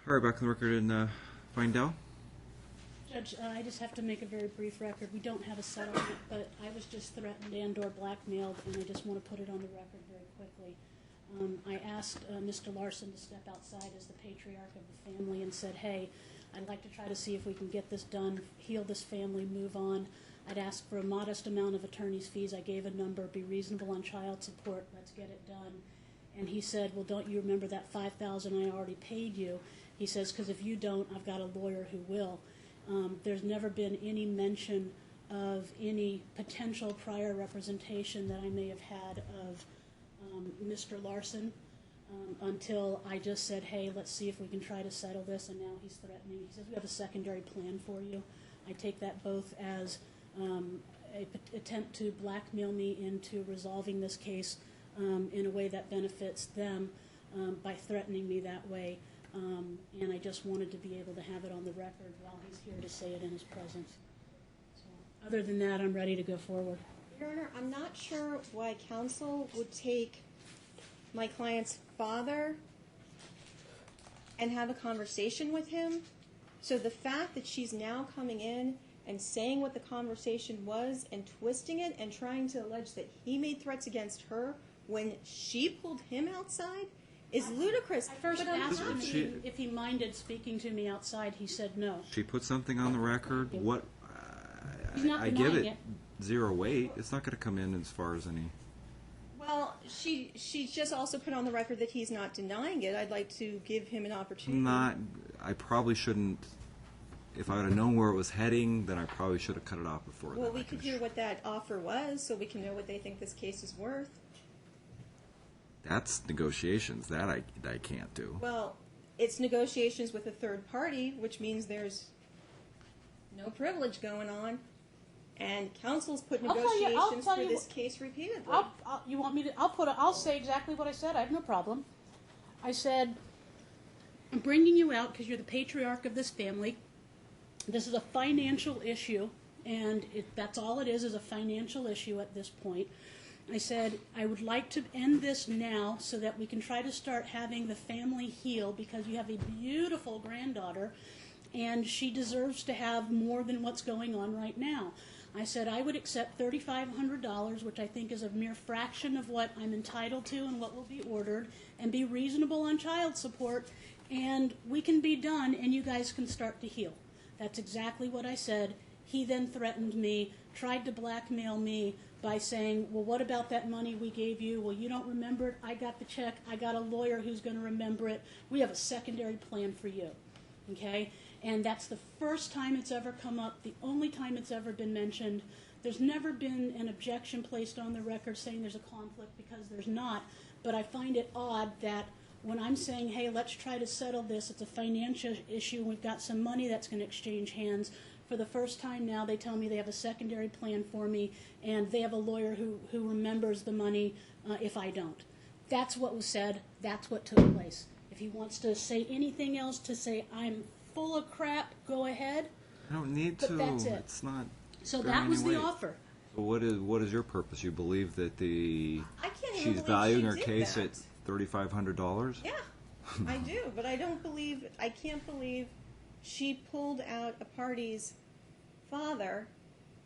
All right, back on the record in Feindel. Judge, I just have to make a very brief record. We don't have a settlement, but I was just threatened and/or blackmailed, and I just want to put it on the record very quickly. I asked Mr. Larson to step outside as the patriarch of the family and said, hey, I'd like to try to see if we can get this done, heal this family, move on. I'd asked for a modest amount of attorney's fees. I gave a number, be reasonable on child support, let's get it done. And he said, well, don't you remember that $5,000 I already paid you? He says, because if you don't, I've got a lawyer who will. There's never been any mention of any potential prior representation that I may have had of Mr. Larson until I just said, hey, let's see if we can try to settle this, and now he's threatening. He says, we have a secondary plan for you. I take that both as an attempt to blackmail me into resolving this case in a way that benefits them by threatening me that way. And I just wanted to be able to have it on the record while he's here to say it in his presence. So, other than that, I'm ready to go forward. Your Honor, I'm not sure why counsel would take my client's father and have a conversation with him. So the fact that she's now coming in and saying what the conversation was and twisting it and trying to allege that he made threats against her when she pulled him outside is ludicrous. I first asked him if he minded speaking to me outside. He said no. She put something on the record. What? He's not I give denying it 0 weight. It's not going to come in as far as any. Well, she just also put on the record that he's not denying it. I'd like to give him an opportunity. I probably shouldn't. If I would have known where it was heading, then I probably should have cut it off before that. Well, we could hear what that offer was, so we can know what they think this case is worth. That's negotiations. That I can't do. Well, it's negotiations with a third party, which means there's no privilege going on, and counsel's put negotiations for this case repeatedly. You want me to? I'll say exactly what I said. I have no problem. I said, I'm bringing you out because you're the patriarch of this family. This is a financial issue, and that's all it is a financial issue at this point. I said, I would like to end this now so that we can try to start having the family heal because you have a beautiful granddaughter, and she deserves to have more than what's going on right now. I said I would accept $3,500, which I think is a mere fraction of what I'm entitled to and what will be ordered, and be reasonable on child support, and we can be done, and you guys can start to heal. That's exactly what I said. He then threatened me, tried to blackmail me by saying, well, what about that money we gave you? Well, you don't remember it. I got the check. I got a lawyer who's going to remember it. We have a secondary plan for you. Okay? And that's the first time it's ever come up, the only time it's ever been mentioned. There's never been an objection placed on the record saying there's a conflict because there's not. But I find it odd that when I'm saying, hey, let's try to settle this, it's a financial issue, we've got some money that's going to exchange hands. For the first time now, they tell me they have a secondary plan for me, and they have a lawyer who remembers the money if I don't. That's what was said. That's what took place. If he wants to say anything else to say I'm full of crap, go ahead. I don't need but to. That's it. It's not. So that was the offer. So what is your purpose? You believe that she's I can't even valuing her believe case that. at $3,500? Yeah, I do, but I can't believe she pulled out a party's father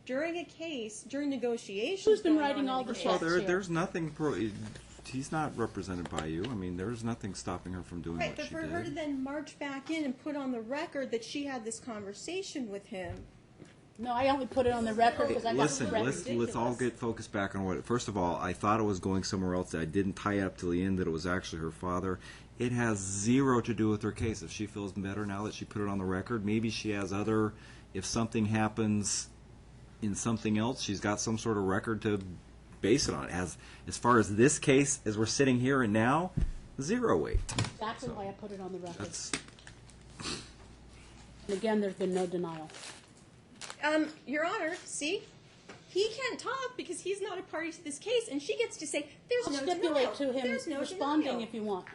during a case, during negotiations. Who's been writing all the checks here? There's nothing. He's not represented by you. I mean, there's nothing stopping her from doing what she did. Right, but for her to then march back in and put on the record that she had this conversation with him. No, I only put it on the record because I got the record. Let's all get focused back on what. First of all, I thought it was going somewhere else. I didn't tie it up to the end that it was actually her father. It has zero to do with her case. If she feels better now that she put it on the record, maybe she has other. If something happens in something else, she's got some sort of record to base it on. As far as this case, as we're sitting here and now, 0 weight. Exactly why I put it on the record. And again, there's been no denial. Your Honor, see, he can't talk because he's not a party to this case, and she gets to say, "There's no denial." I'll stipulate to him There's no responding denial. if you want.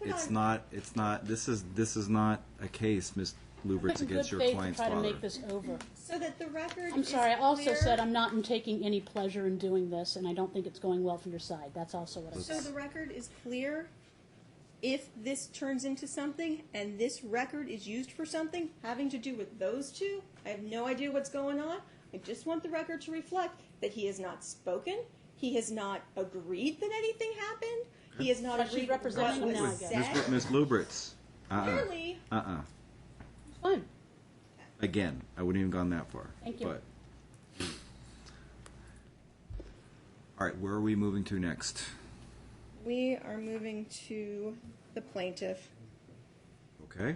It's not. This is not a case, Ms. Lubritz, against your client's father. Try to make this over. So that the record. I'm sorry. I also clear. said I'm not taking any pleasure in doing this, and I don't think it's going well for your side. That's also what I said. So the record is clear. if this turns into something and this record is used for something having to do with those two, I have no idea what's going on. I just want the record to reflect that he has not spoken, he has not agreed that anything happened, he has not But she's agreed representing what him was now, I guess. said. Miss Lubritz. Clearly, It's fine. Again, I wouldn't even gone that far. Thank you. But. All right, where are we moving to next? we are moving to the plaintiff. Okay.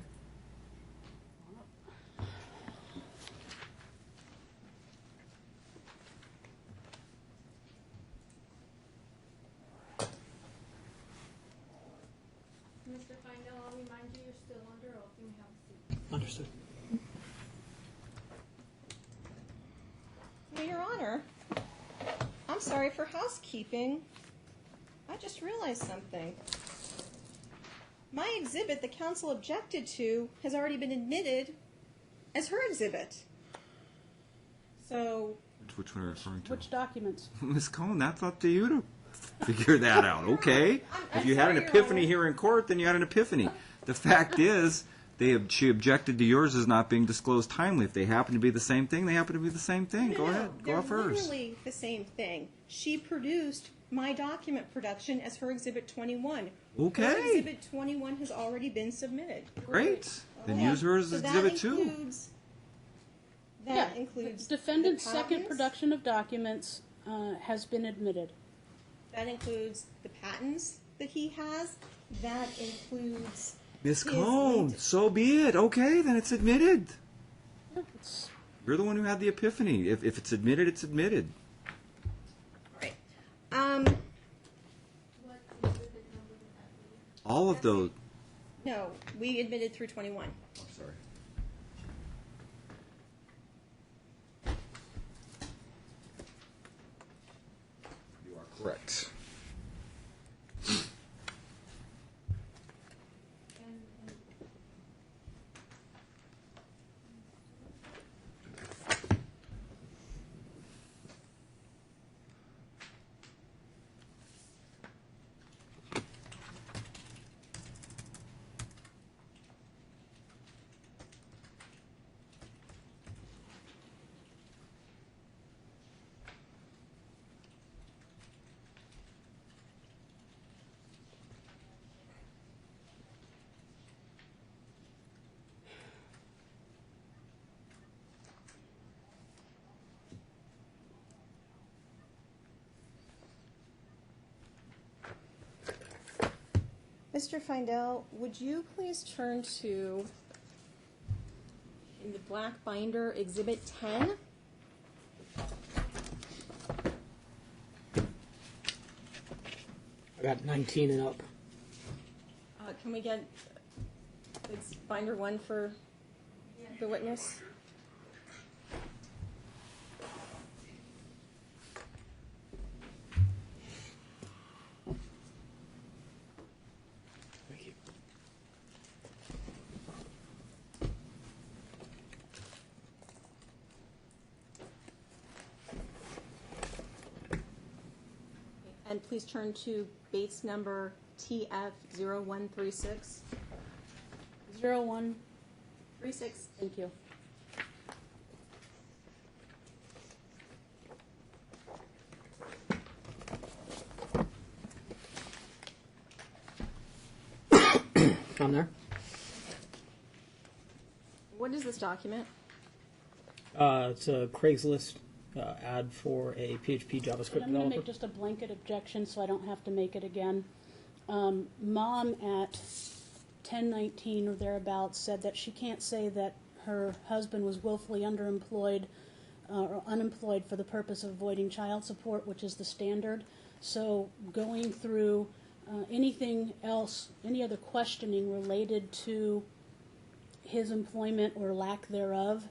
Mr. Feindel, I'll remind you, you're still under oath. You may have a seat. Understood. Well, Your Honor, I'm sorry for housekeeping. I just realized something. My exhibit the counsel objected to has already been admitted as her exhibit. So, Which one are you referring to? Which documents? Miss Cohen, that's up to you to figure that out, okay? I'm If you had an sorry, Your epiphany Honor. here in court, then you had an epiphany. The fact is, she objected to yours as not being disclosed timely. If they happen to be the same thing, they happen to be the same thing. Go ahead. Go they're off first. literally the same thing. She produced my document production as her exhibit 21. Okay. Her exhibit 21 has already been submitted. Great. Then Okay. use her as So exhibit 2. That includes Defendant's the second patents. production of documents has been admitted. That includes the patents that he has. That includes Miss his Cohen, link- so be it. Okay, then it's admitted. Yeah, it's- You're the one who had the epiphany. If it's admitted, it's admitted. Right. What exhibit number would that be? All of those. No, we admitted through 21. I'm sorry. You are correct. And Mr. Feindel, would you please turn to, in the black binder, Exhibit 10? I got 19 and up. Can we get it's binder 1 for the witness? Thank you. And please turn to Bates number TF0136. 01, 36. thank you. I'm there. What is this document? It's a Craigslist ad for a PHP JavaScript I'm going to developer. make just a blanket objection so I don't have to make it again. Mom at 10:19 or thereabouts said that she can't say that her husband was willfully underemployed or unemployed for the purpose of avoiding child support, which is the standard. So going through anything else, any other questioning related to his employment or lack thereof,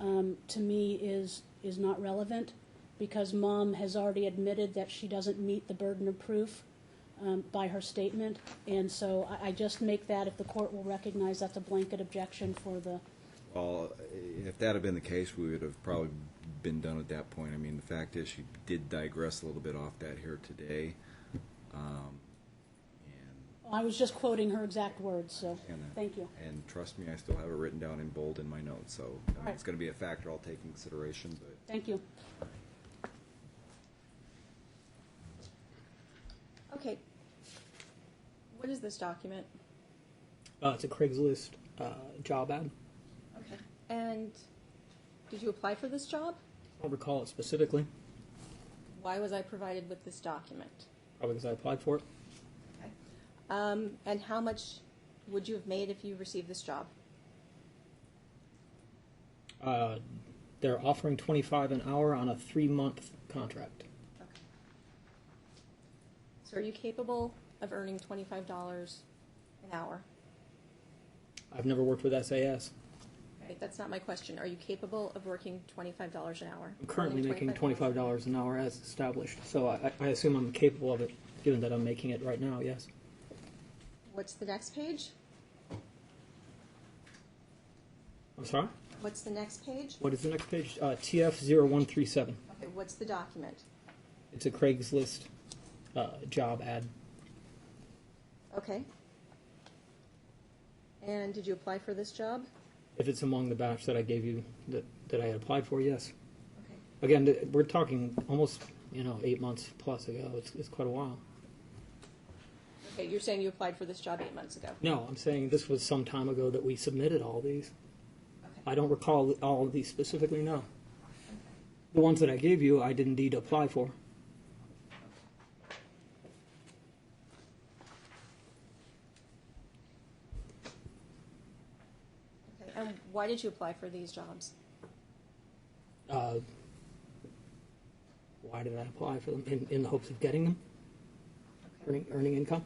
to me is not relevant, because Mom has already admitted that she doesn't meet the burden of proof by her statement, and so I just make that, if the court will recognize that's a blanket objection for the. Well, if that had been the case, we would have probably been done at that point. I mean, the fact is, she did digress a little bit off that here today. And I was just quoting her exact words, so thank you. And trust me, I still have it written down in bold in my notes, so I mean, Right. it's going to be a factor I'll take in consideration. But Thank you. Okay. What is this document? It's a Craigslist job ad. Okay. And did you apply for this job? I don't recall it specifically, Why was I provided with this document? probably because I applied for it. Okay. And how much would you have made if you received this job? They're offering $25 an hour on a 3-month contract. Okay. So are you capable of earning $25 an hour? I've never worked with SAS. Okay, that's not my question. Are you capable of working $25 an hour? I'm currently Earning making $25 an hour as established, so I assume I'm capable of it, given that I'm making it right now, yes. What's the next page? I'm sorry? What's the next page? What is the next page? TF0137. Okay, what's the document? It's a Craigslist job ad. Okay. And did you apply for this job? If it's among the batch that I gave you that I had applied for, yes. Okay. Again, we're talking almost 8 months plus ago. It's quite a while. Okay, you're saying you applied for this job 8 months ago. No, I'm saying this was some time ago that we submitted all these. Okay. I don't recall all of these specifically, no. The ones that I gave you, I did indeed apply for. Okay. And why did you apply for these jobs? Why did I apply for them? In the hopes of getting them? Okay. Earning income?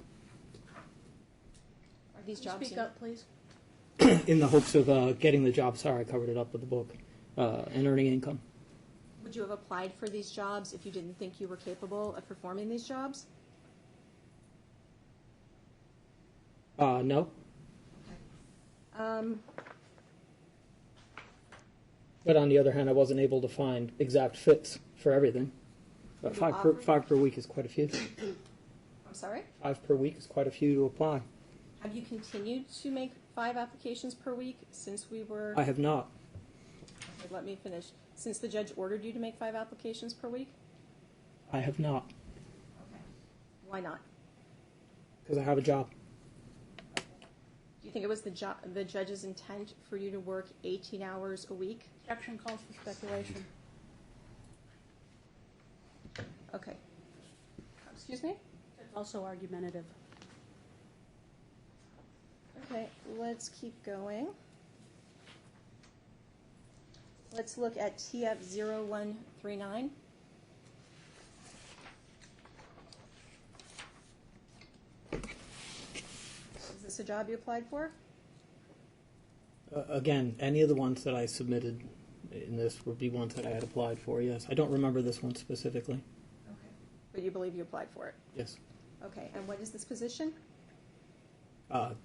Are these jobs Speak up, please. In the hopes of getting the job. Sorry, I covered it up with the book. And earning income. Would you have applied for these jobs if you didn't think you were capable of performing these jobs? No. But on the other hand, I wasn't able to find exact fits for everything. But five per week is quite a few. I'm sorry? 5 per week is quite a few to apply. Have you continued to make 5 applications per week since we were... I have not. Okay, let me finish. Since the judge ordered you to make 5 applications per week? I have not. Okay. Why not? Because I have a job. Do you think it was the judge's intent for you to work 18 hours a week? Objection calls for speculation. Okay. Excuse me? It's also argumentative. Okay, let's keep going. Let's look at TF0139. Is this a job you applied for? Again, any of the ones that I submitted in this would be ones that I had applied for, yes. I don't remember this one specifically. Okay. But you believe you applied for it? Yes. Okay, and what is this position?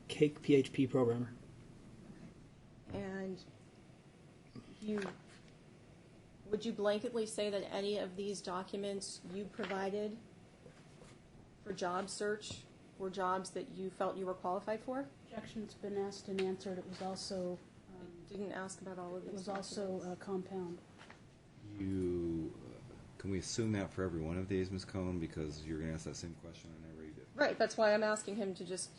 Cake PHP programmer. And would you blanketly say that any of these documents you provided for job search were jobs that you felt you were qualified for? Objection's been asked and answered. It was also Didn't ask about all of these. it was also a compound. Can we assume that for every one of these, Ms. Cohn? Because you're going to ask that same question and I read it. Right, that's why I'm asking him to just,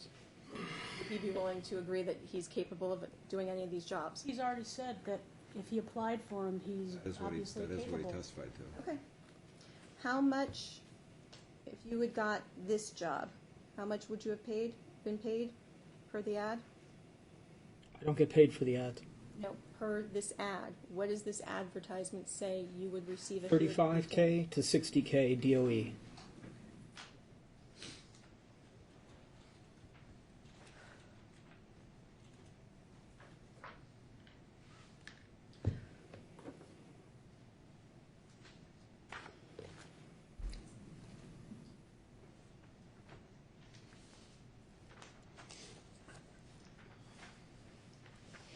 would he be willing to agree that he's capable of doing any of these jobs? He's already said that if he applied for him, he's That is what obviously he capable. testified to. Okay. How much, if you had got this job, how much would you have been paid per the ad? I don't get paid for the ads. No, per this ad. What does this advertisement say you would receive if you had- $35K to $60K DOE.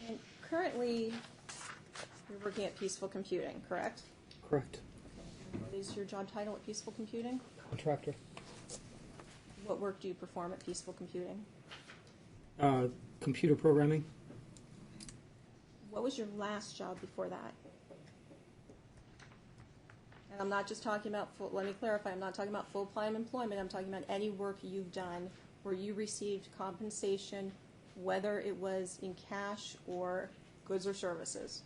And currently, you're working at Peaceful Computing, correct? Correct. What is your job title at Peaceful Computing? Contractor. What work do you perform at Peaceful Computing? Computer programming. What was your last job before that? And I'm not just talking about full, let me clarify, I'm not talking about full-time employment, I'm talking about any work you've done where you received compensation, whether it was in cash or goods or services.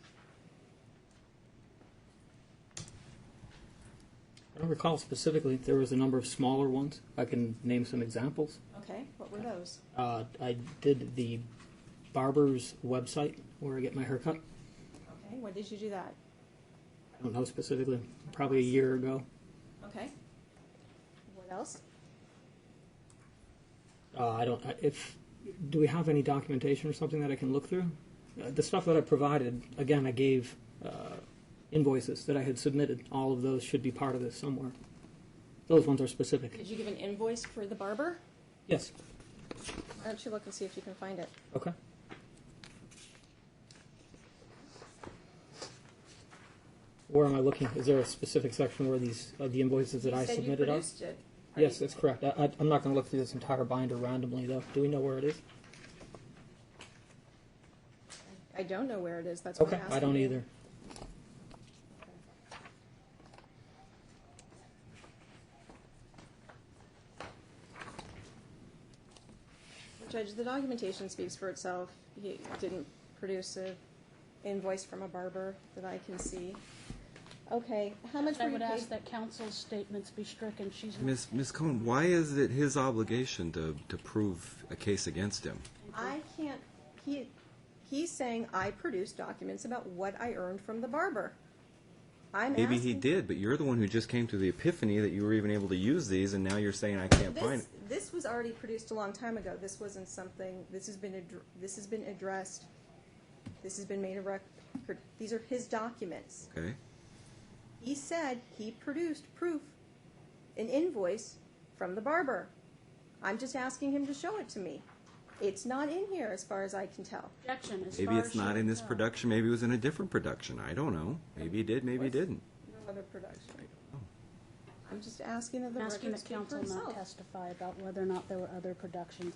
I don't recall specifically. There was a number of smaller ones. I can name some examples. Okay, what were those? I did the barber's website where I get my haircut. Okay, when did you do that? I don't know specifically. Probably a year ago. Okay. What else? I don't. Do we have any documentation or something that I can look through? The stuff that I provided, again, I gave invoices that I had submitted. All of those should be part of this somewhere. Those ones are specific. Did you give an invoice for the barber? Yes. Why don't you look and see if you can find it? Okay. Where am I looking? Is there a specific section where these the invoices that You I said submitted you are? produced it. Are Yes, you- that's correct. I'm not going to look through this entire binder randomly, though. Do we know where it is? I don't know where it is. That's what Okay, I'm I asking don't you. either. Judge, the documentation speaks for itself. He didn't produce an invoice from a barber that I can see. Okay, how much I were you would paid? ask that counsel's statements be stricken. She's not. Ms. Cohn, why is it his obligation to prove a case against him? I can't, he's saying I produced documents about what I earned from the barber. I'm Maybe asking. he did, but you're the one who just came to the epiphany that you were even able to use these, and now you're saying I can't find it. This was already produced a long time ago. This wasn't something, this has been addressed. This has been made a record. These are his documents. Okay. He said he produced proof, an invoice from the barber. I'm just asking him to show it to me. It's not in here as far as I can tell. Objection. As Maybe far it's as not she in can this tell. production. Maybe it was in a different production. I don't know. Maybe he did. Maybe he didn't. No other production. I'm just asking that the Asking record that speak for counsel not itself. testify about whether or not there were other productions,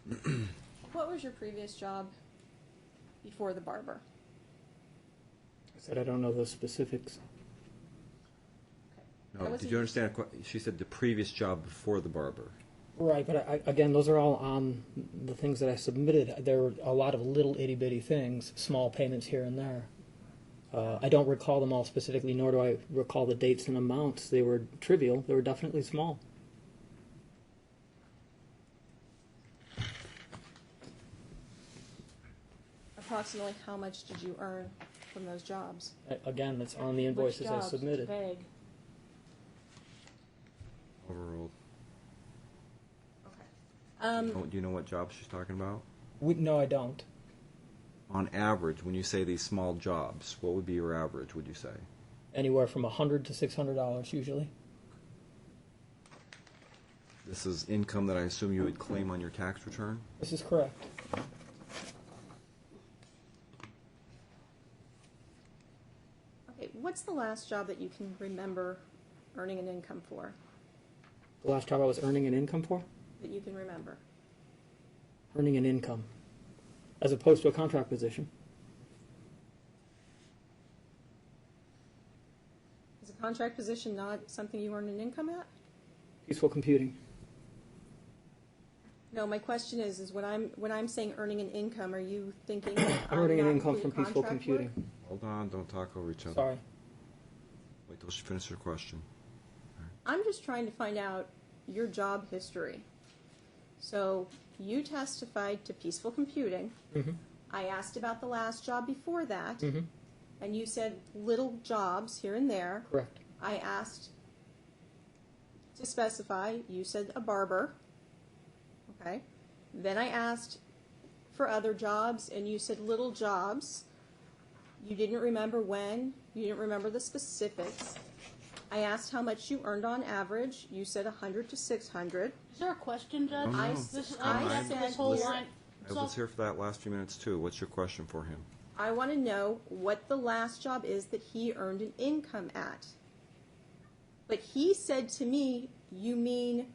etc. What was your previous job before the barber? I said I don't know those specifics. No, That was did a- you understand? She said the previous job before the barber. Right, but again, those are all on the things that I submitted. There were a lot of little itty-bitty things, small payments here and there. I don't recall them all specifically, nor do I recall the dates and amounts. They were trivial. They were definitely small. Approximately how much did you earn from those jobs? Again, that's on the Which invoices I jobs? It's submitted. vague. Overruled. Okay. Do you know what job she's talking about? No, I don't. On average, when you say these small jobs, what would be your average, would you say? Anywhere from $100 to $600 usually. This is income that I assume you would claim on your tax return? This is correct. Okay, what's the last job that you can remember earning an income for? The last job I was earning an income for? That you can remember? Earning an income. As opposed to a contract position. Is a contract position not something you earn an income at? Peaceful computing. No, my question is when I'm saying earning an income, are you thinking that I'm earning an not income from including peaceful contract computing. work? Hold on, don't talk over each other. Sorry. Wait till she finishes her question. I'm just trying to find out your job history. So you testified to peaceful computing. Mm-hmm. I asked about the last job before that, Mm-hmm. and you said little jobs here and there. Correct. I asked to specify. You said a barber. Okay. Then I asked for other jobs, and you said little jobs. You didn't remember when. You didn't remember the specifics. I asked how much you earned on average. You said 100 to 600. Is there a question, Judge? Oh, no. This is I after said this whole here- line. I was here for that last few minutes too. What's your question for him? I want to know what the last job is that he earned an income at. But he said to me, you mean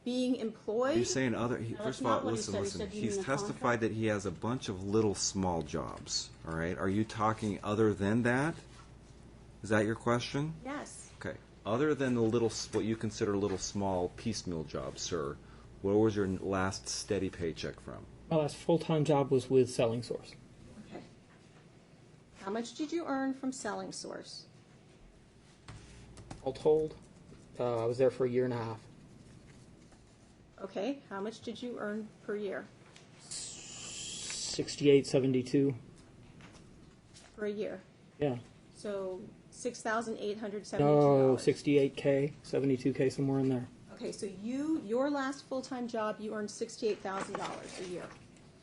being employed? You're saying other. that's First of not all, what he listen, said. He listen. said, "Do you He's mean a testified contract?" that he has a bunch of little small jobs. All right. Are you talking other than that? Is that your question? Yes. Okay. Other than the little, what you consider little small piecemeal jobs, sir, where was your last steady paycheck from? My last full-time job was with Selling Source. Okay. How much did you earn from Selling Source? All told, I was there for a year and a half. Okay. How much did you earn per year? 68.72. For a year. Yeah. So $6,872. No, 68K, 72K, somewhere in there. Okay, so your last full-time job, you earned $68,000 a year.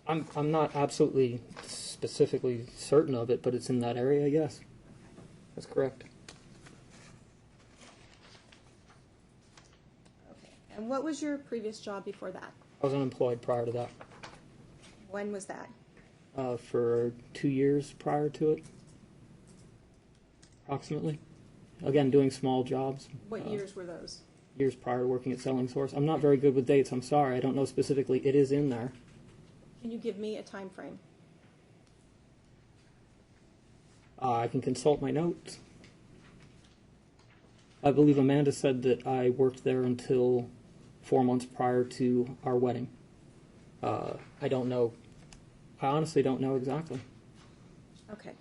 I'm not absolutely specifically certain of it, but it's in that area. Yes, that's correct. Okay. And what was your previous job before that? I was unemployed prior to that. When was that? For 2 years prior to it, approximately. Again, doing small jobs. What years were those? Years prior to working at Selling Source. I'm not very good with dates. I'm sorry. I don't know specifically. It is in there. Can you give me a time frame? I can consult my notes. I believe Amanda said that I worked there until 4 months prior to our wedding. I don't know. I honestly don't know exactly. Okay.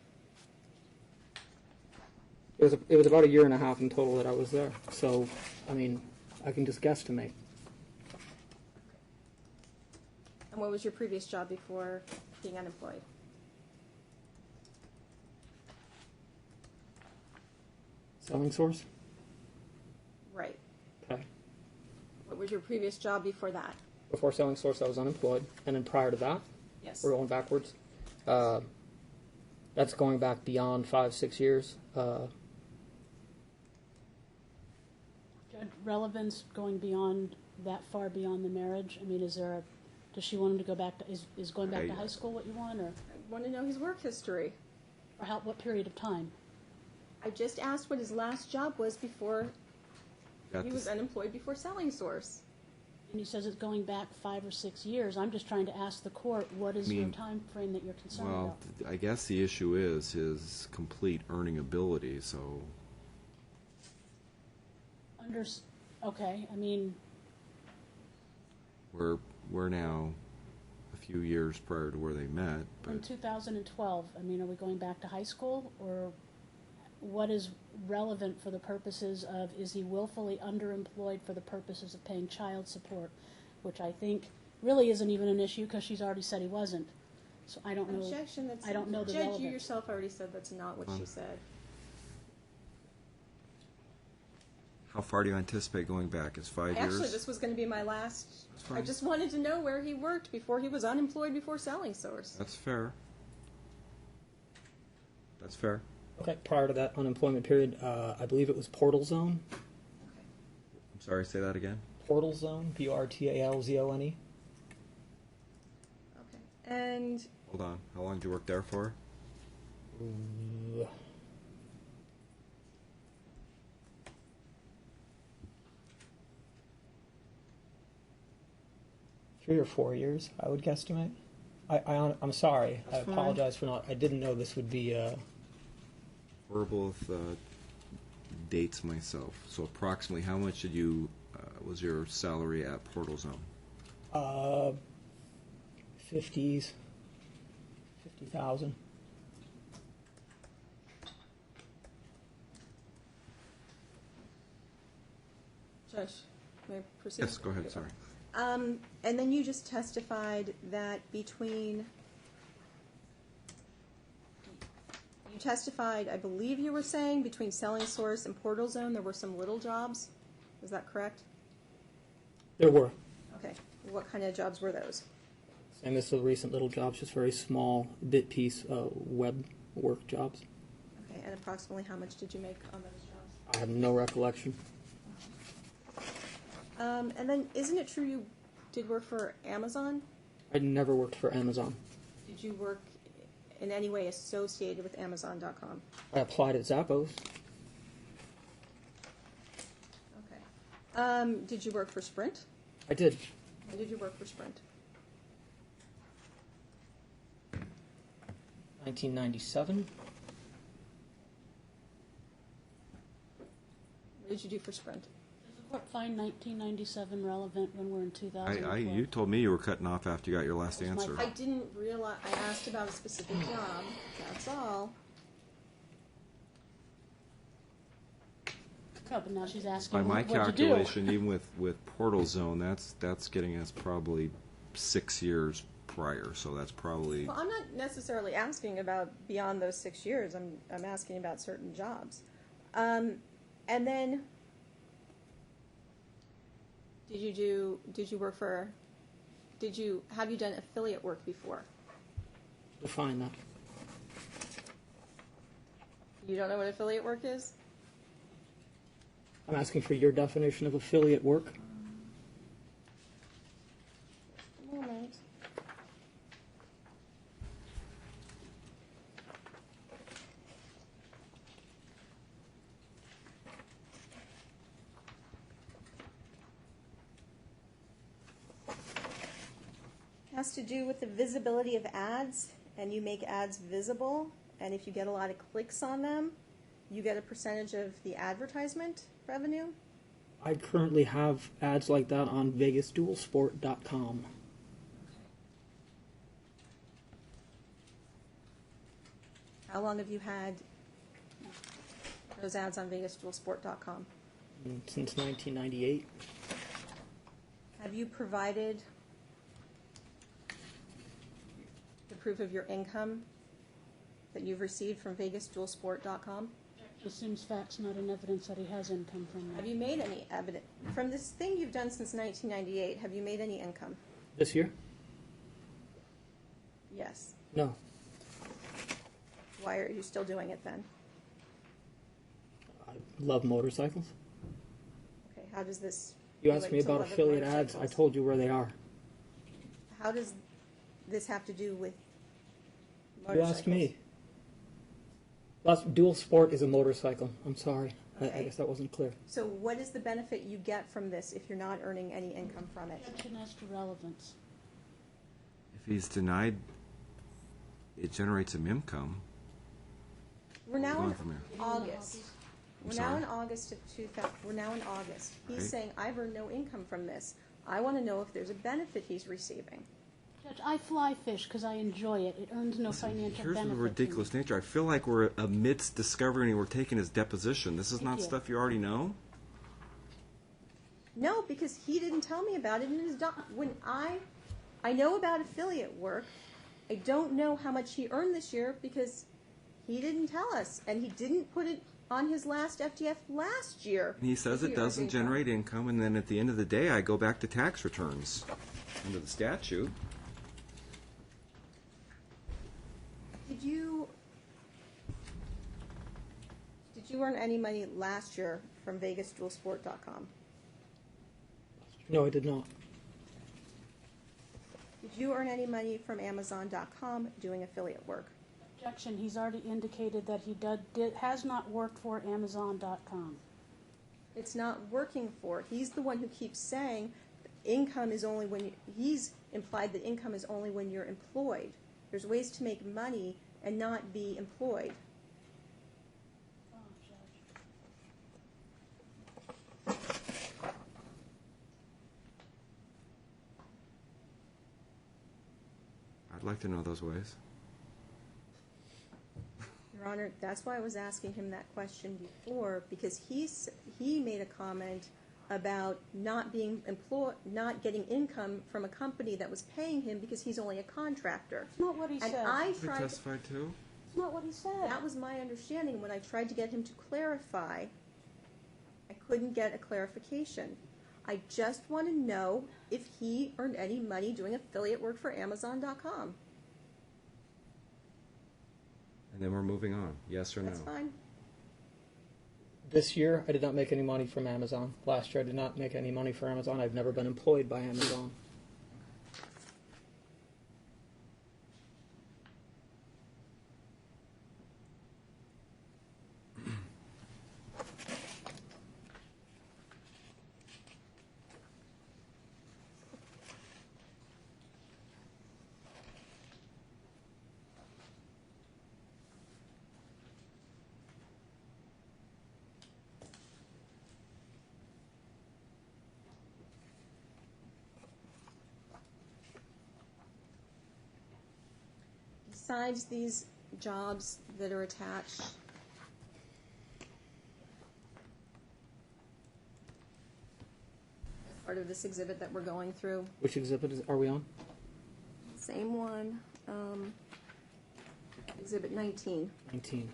It was about a year and a half in total that I was there. So, I mean, I can just guesstimate. And what was your previous job before being unemployed? Selling Source? Right. Okay. What was your previous job before that? Before Selling Source, I was unemployed. And then prior to that, Yes. we're going backwards. That's going back beyond 5-6 years. Relevance going beyond that far beyond the marriage? I mean, does she want him to go back to, is going back to high school what you want, or I want to know his work history. what period of time? I just asked what his last job was before Got he was this. unemployed before Selling Source. And he says it's going back 5 or 6 years. I'm just trying to ask the court, what is your mean, time frame that you're concerned Well, about? I guess the issue is his complete earning ability. So Okay, I mean, we're now a few years prior to where they met, in but 2012, I mean, are we going back to high school, or what is relevant for the purposes of, is he willfully underemployed for the purposes of paying child support, which I think really isn't even an issue because she's already said he wasn't. So I don't know. Objection. That's I don't know the Judge, relevance. you yourself already said that's not what she said. how far do you anticipate going back? Is 5 years? Actually, this was going to be my last. fine. I just wanted to know where he worked before he was unemployed before Selling Source. That's fair. That's fair. Okay, prior to that unemployment period, I believe it was Portal Zone. I'm sorry, say that again. Portal Zone, Portalzone. Okay. And Hold on. How long did you work there for? Uh, 3 or 4 years, I would guesstimate. I'm sorry. I That's fine. apologize for not. I didn't know this would be. Horrible with dates myself. So approximately how much did you was your salary at Portal Zone? 50s, 50,000. Judge, may I proceed? Yes, go ahead. Sorry. And then you just testified that between. You testified, I believe you were saying, between Selling Source and Portal Zone, there were some little jobs. Is that correct? There were. Okay. What kind of jobs were those? Same as the recent little jobs, just very small bit piece web work jobs. Okay. And approximately how much did you make on those jobs? I have no recollection. And then, isn't it true you did work for Amazon? I never worked for Amazon. Did you work in any way associated with Amazon.com? I applied at Zappos. Did you work for Sprint? I did. When did you work for Sprint? 1997. What did you do for Sprint? Does the court find 1997 relevant when we're in 2012? You told me you were cutting off after you got your last That was my answer. fault. I didn't realize, I asked about a specific job, that's all. No, but now she's asking By my what to do. calculation, even with Portal Zone, that's getting us probably 6 years prior. So that's probably Well, I'm not necessarily asking about beyond those 6 years, I'm asking about certain jobs. And then, have you done affiliate work before? Define that. You don't know what affiliate work is? I'm asking for your definition of affiliate work. Moment. Has to do with the visibility of ads, and you make ads visible, and if you get a lot of clicks on them, you get a percentage of the advertisement revenue. I currently have ads like that on VegasDualSport.com. How long have you had those ads on VegasDualSport.com? Since 1998. Have you provided the proof of your income that you've received from VegasDualSport.com? Assumes facts, not in evidence that he has income from Have that. you made any evidence from this thing you've done since 1998? Have you made any income? This year? Yes. No. Why are you still doing it then? I love motorcycles. Okay, how does this You asked me relate to about love of affiliate ads. I motorcycles? told you where they are. How does this have to do with You motorcycles? asked me. Dual Sport is a motorcycle. I'm sorry. I Okay. guess that wasn't clear. So what is the benefit you get from this if you're not earning any income from it? Objection as to relevance. if he's denied, it generates him income. We're now Going in from here. August. I'm We're now sorry? in August of 2000. We're now in August. He's Right. saying, I've earned no income from this. I want to know if there's a benefit he's receiving. Judge, I fly fish because I enjoy it. It earns no financial Here's benefit. the to ridiculous me. nature. I feel like we're amidst discovering we're taking his deposition. This is Thank not you. stuff you already know. No, because he didn't tell me about it in his when I know about affiliate work. I don't know how much he earned this year because he didn't tell us, and he didn't put it on his last FTF last year. And he says if it he earned doesn't income. generate income, and then at the end of the day, I go back to tax returns under the statute. Did you earn any money last year from VegasDualSport.com? No, I did not. Did you earn any money from Amazon.com doing affiliate work? Objection. He's already indicated that he has not worked for Amazon.com. It's not working for. He's the one who keeps saying income is only when he's implied that income is only when you're employed. There's ways to make money and not be employed. Oh, Judge. I'd like to know those ways. Your Honor, that's why I was asking him that question before, because he made a comment about not being not getting income from a company that was paying him because he's only a contractor. It's not what he And said. I He tried. testified too? It's not what he said. That was my understanding. When I tried to get him to clarify, I couldn't get a clarification. I just want to know if he earned any money doing affiliate work for Amazon.com. And then we're moving on. Yes or no? That's fine. This year, I did not make any money from Amazon. Last year, I did not make any money for Amazon. I've never been employed by Amazon. besides these jobs that are attached, part of this exhibit that we're going through, Which exhibit are we on? same one, exhibit 19. 19.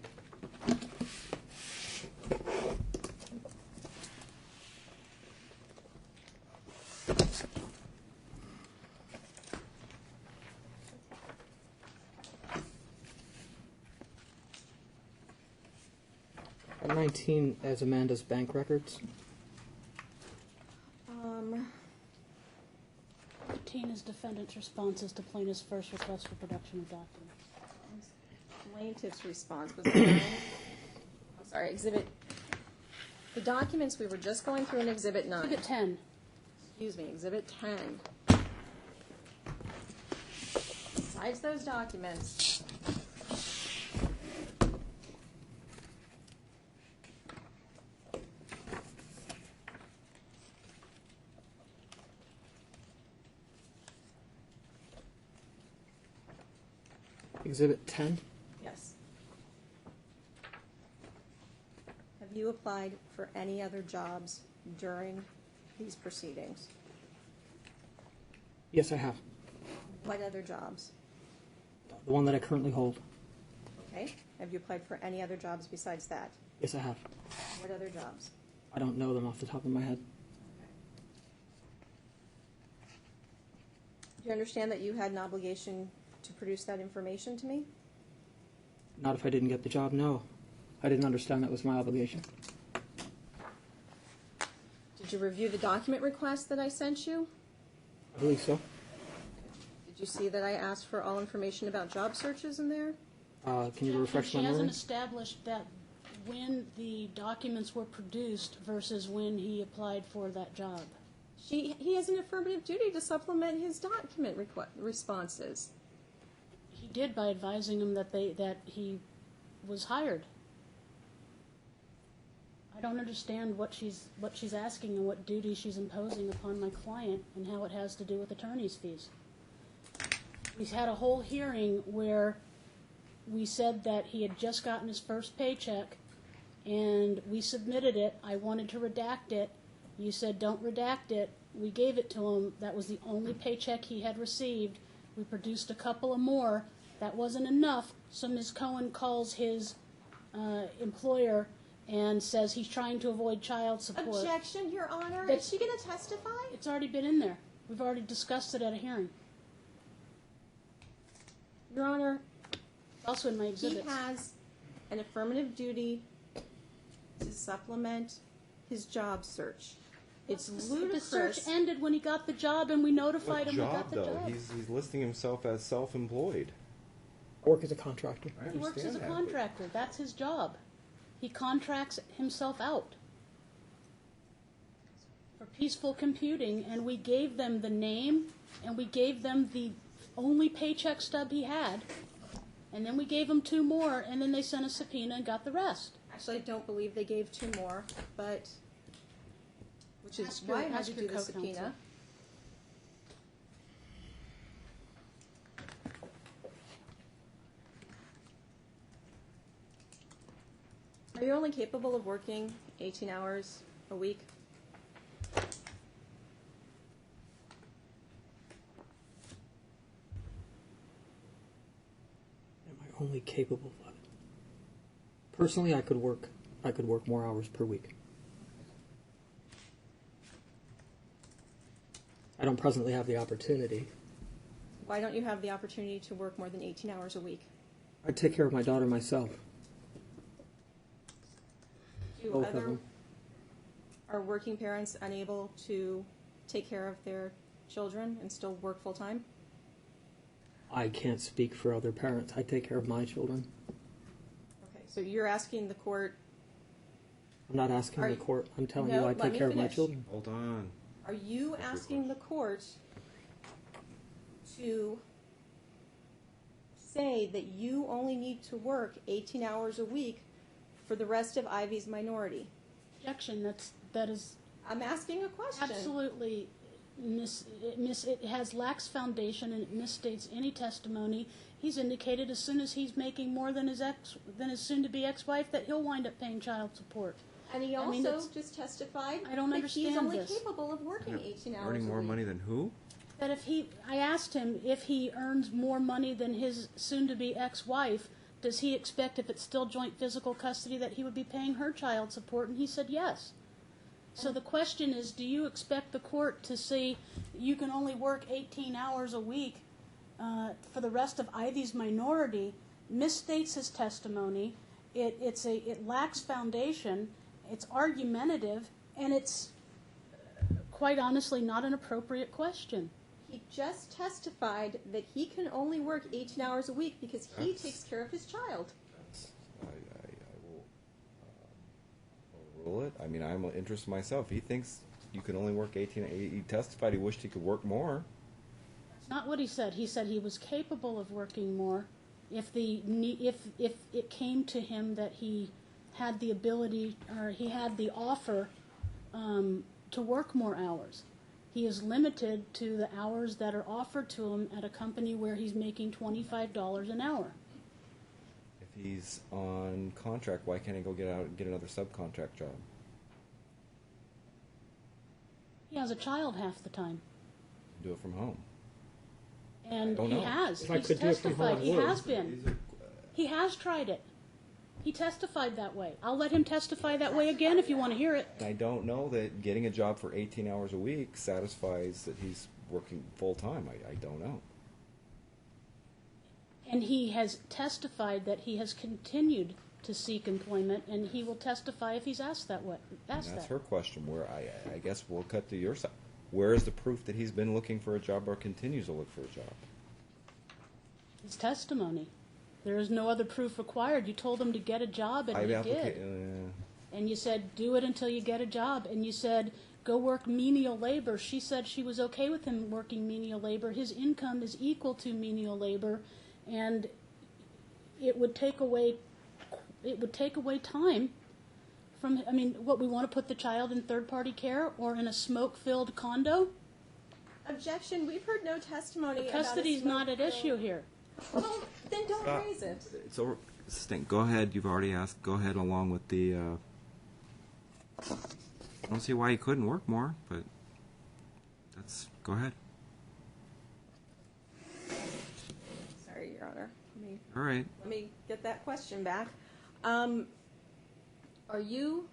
At 19 as Amanda's bank records. 13 is defendant's responses to plaintiff's first request for production of documents. Plaintiff's response was I'm sorry, exhibit, the documents we were just going through in exhibit 9. Exhibit 10. Excuse me, exhibit 10. Besides those documents, Exhibit 10. yes. Have you applied for any other jobs during these proceedings? Yes, I have. What other jobs? The one that I currently hold. Okay. Have you applied for any other jobs besides that? Yes, I have. What other jobs? I don't know them off the top of my head. Do you understand that you had an obligation to produce that information to me? Not if I didn't get the job, no. I didn't understand that was my obligation. Did you review the document request that I sent you? I believe so. Did you see that I asked for all information about job searches in there? Can you refresh She my hasn't memory? established that when the documents were produced versus when he applied for that job. He has an affirmative duty to supplement his document responses. He did by advising him that he was hired. I don't understand what she's asking and what duty she's imposing upon my client and how it has to do with attorney's fees. We've had a whole hearing where we said that he had just gotten his first paycheck and we submitted it. I wanted to redact it. You said don't redact it. We gave it to him. That was the only paycheck he had received. We produced a couple of more. That wasn't enough, so Ms. Cohen calls his employer and says he's trying to avoid child support. Objection, Your Honor. That's- Is she going to testify? It's already been in there. We've already discussed it at a hearing. Your Honor, It's also in my he exhibits. has an affirmative duty to supplement his job search. It's The ludicrous. search ended when he got the job and we notified What him we job, got the though? job. He's listing himself as self-employed. I work as a contractor. I He works as a understand that, but- contractor. That's his job. He contracts himself out for peaceful computing, and we gave them the name, and we gave them the only paycheck stub he had, and then we gave him 2 more, and then they sent a subpoena and got the rest. Actually, I don't believe they gave 2 more, but which is Ask why I your- had ask to your do the co-counsel. subpoena. Are you only capable of working 18 hours a week? Am I only capable of it? Personally, I could work more hours per week. I don't presently have the opportunity. Why don't you have the opportunity to work more than 18 hours a week? I take care of my daughter myself. Do Both of other, them. are working parents unable to take care of their children and still work full time? I can't speak for other parents. I take care of my children. Okay, so you're asking the court, I'm not asking Are the you- court. I'm telling No, you I let take me care of my finish. children. Hold on. are you asking the court to say that you only need to work 18 hours a week for the rest of Ivy's minority? Objection. That is I'm asking a question. absolutely it has lax foundation and it misstates any testimony. He's indicated as soon as he's making more than his soon-to-be ex-wife that he'll wind up paying child support. And he I mean, also it's- just testified I don't that he's understand only this. capable of working 18 hours Earning a more week. money than who? That I asked him if he earns more money than his soon-to-be ex-wife, does he expect, if it's still joint physical custody, that he would be paying her child support? And he said yes. So the question is, do you expect the court to say you can only work 18 hours a week for the rest of Ivy's minority, misstates his testimony, it lacks foundation, it's argumentative, and it's quite honestly not an appropriate question. He just testified that he can only work 18 hours a week because he takes care of his child. I will overrule it. I mean, I'm interested myself. He thinks you can only work 18. He testified he wished he could work more. That's not what he said. He said he was capable of working more if it came to him that he had the ability or he had the offer to work more hours. He is limited to the hours that are offered to him at a company where he's making $25 an hour. If he's on contract, why can't he go get out and get another subcontract job? He has a child half the time. Do it from home. And don't he know. has. If I He's could do it from testified. home, I He would. has been. He has tried it. He testified that way. I'll let him testify that way again if you want to hear it. I don't know that getting a job for 18 hours a week satisfies that he's working full time. I don't know. And he has testified that he has continued to seek employment, and he will testify if he's asked that way. And that's her question. Where I guess we'll cut to your side. Where is the proof that he's been looking for a job or continues to look for a job? His testimony. There is no other proof required. You told him to get a job, and he did. And you said, do it until you get a job. And you said, go work menial labor. She said she was okay with him working menial labor. His income is equal to menial labor, and it would take away time from, I mean, what, we want to put the child in third-party care or in a smoke-filled condo? Objection. We've heard no testimony about Custody's not at issue here. Well, then don't Stop. raise it. It's over. Stink. Go ahead. You've already asked. Go ahead along with the. I don't see why he couldn't work more, but that's. Go ahead. Sorry, Your Honor. All right. Let me get that question back. Are you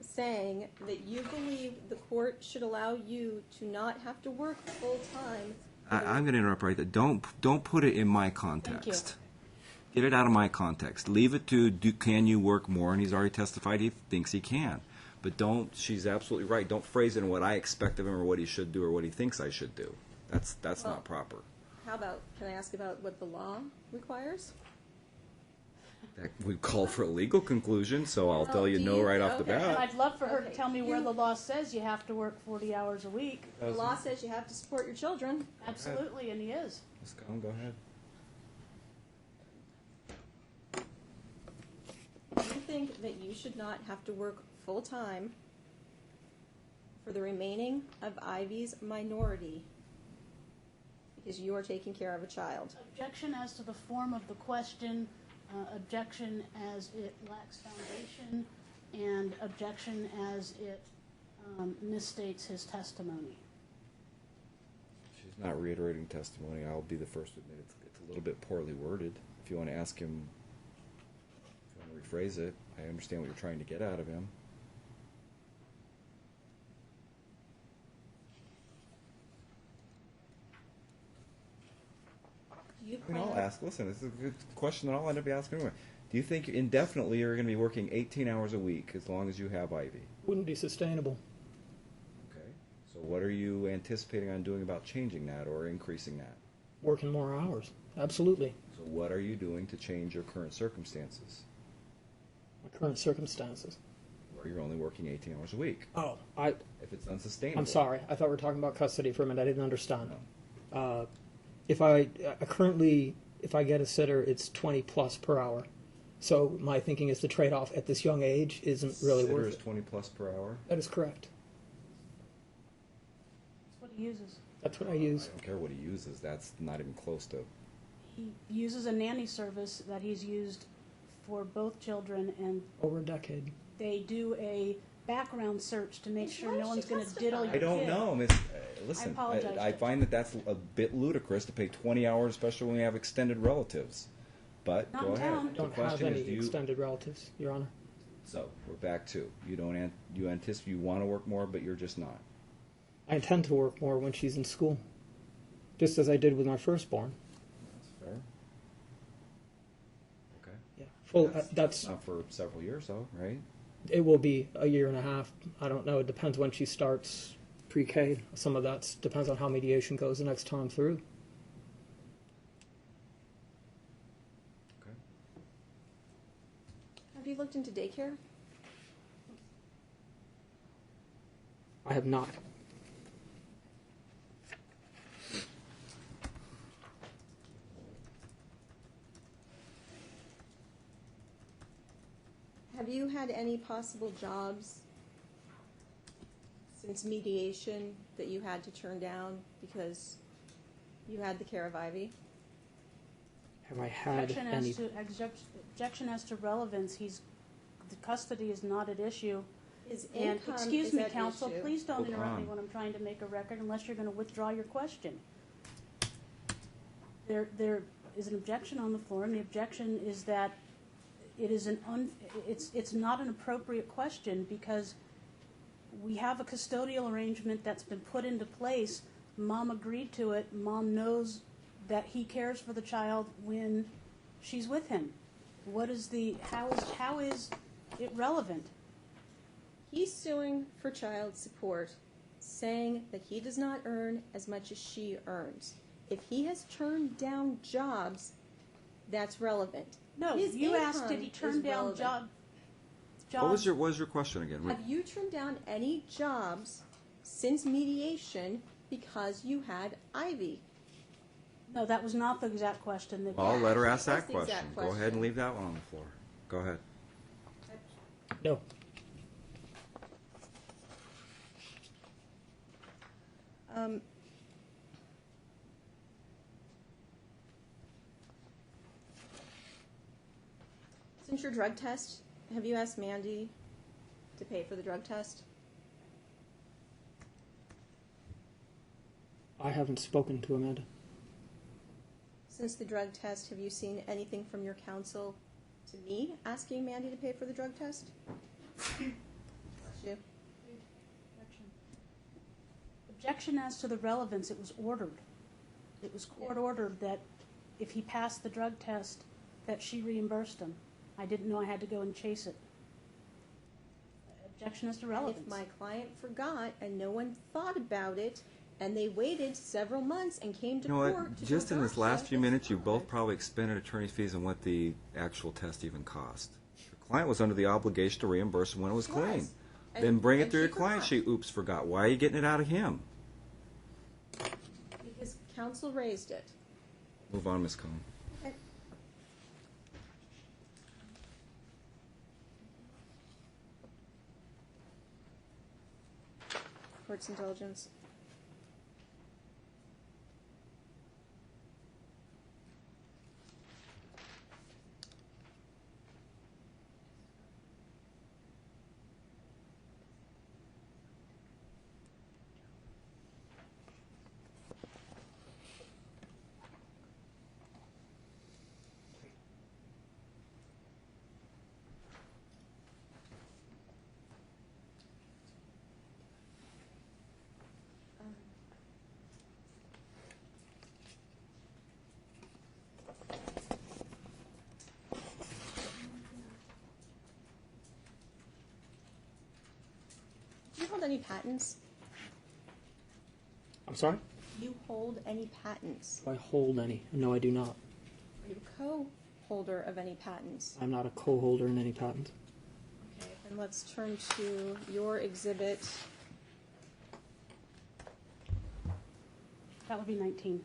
saying that you believe the court should allow you to not have to work full time? I'm going to interrupt right there. Don't put it in my context. Get it out of my context. Leave it to can you work more? And he's already testified he thinks he can. But don't. She's absolutely right. Don't phrase it in what I expect of him or what he should do or what he thinks I should do. That's Well, not proper. How about, can I ask about what the law requires? That would call for a legal conclusion, so I'll Oh, tell you do no you? right off the Okay. And bat. I'd love for her to Okay. tell me where the law says you have to work 40 hours a week. The law says you have to support your children. Absolutely, and he is. Ms. Cohn, go ahead. Do you think that you should not have to work full time for the remaining of Ivy's minority because you are taking care of a child? Objection as to the form of the question, objection as it lacks foundation, and objection as it misstates his testimony. She's not reiterating testimony. I'll be the first to admit it's a little bit poorly worded. If you want to ask him, if you want to rephrase it, I understand what you're trying to get out of him. Do you I mean, I'll plan? ask. Listen, this is a good question that I'll end up asking anyway. Do you think indefinitely you're going to be working 18 hours a week as long as you have Ivy? Wouldn't be sustainable. Okay. So what are you anticipating on doing about changing that or increasing that? Working more hours. Absolutely. So what are you doing to change your current circumstances, My current circumstances. where you're only working 18 hours a week? Oh, If it's unsustainable. I'm sorry. I thought we were talking about custody for a minute. I didn't understand. If I currently, if I get a sitter, it's 20 plus per hour. So my thinking is the trade-off at this young age isn't really Sitter worth is it. 20 plus per hour. That is correct. That's what he uses. That's what I use. I don't care what he uses. That's not even close to. He uses a nanny service that he's used for both children, and Over a decade. they do a background search to make Why sure did no she one's going to testify? diddle your I don't kid. know, Miss. Listen, apologize. I find that that's a bit ludicrous to pay 20 hours, especially when we have extended relatives. But Not go in ahead. town. The Don't have question any is, do you? extended relatives, Your Honor. So we're back to you don't you anticipate you want to work more, but you're just not. I intend to work more when she's in school, just as I did with my firstborn. That's fair. Okay. Yeah. Full. That's Not for several years, though, right? it. Will be a year and a half. I don't know. It depends when she starts pre-K. Some of that depends on how mediation goes the next time through. Okay. Have you looked into daycare? I have not. Have you had any possible jobs since mediation that you had to turn down because you had the care of Ivy? Have I had Objection any? objection as to relevance. The custody is not at issue. His And income excuse is me, at counsel, issue. please don't Hold interrupt me on. when I'm trying to make a record unless you're going to withdraw your question. There is an objection on the floor, and the objection is that it is it's not an appropriate question because we have a custodial arrangement that's been put into place. Mom agreed to it. Mom knows that he cares for the child when she's with him. How is it relevant? He's suing for child support, saying that he does not earn as much as she earns. If he has turned down jobs, that's relevant. No, His you asked, did income he turn is down relevant. jobs? What was your question again? Have you turned down any jobs since mediation because you had Ivy? No, that was not the exact question. Well, let her ask That's that the exact question. Go ahead question. and leave that one on the floor. Go ahead. No. Since your drug test, have you asked Mandy to pay for the drug test? I haven't spoken to Amanda. Since the drug test, have you seen anything from your counsel to me asking Mandy to pay for the drug test? You? Objection as to the relevance, it was ordered. It was court ordered that if he passed the drug test, that she reimbursed him. I didn't know I had to go and chase it. Objection as to relevance. If my client forgot and no one thought about it, and they waited several months and came to You know court what? to Just do in this gotcha, last few it's minutes, you fine. both probably expended attorney's fees on what the actual test even cost. The client was under the obligation to reimburse when it was She clean. was. Then And- bring it and through she your client. forgot. She oops forgot. Why are you getting it out of him? Because counsel raised it. Move on, Ms. Cohn. Okay. Court's indulgence. Do you hold any patents? I'm sorry? Do you hold any patents? Do I hold any? No, I do not. Are you a co-holder of any patents? I'm not a co-holder in any patent. Okay, and let's turn to your exhibit. That would be 19.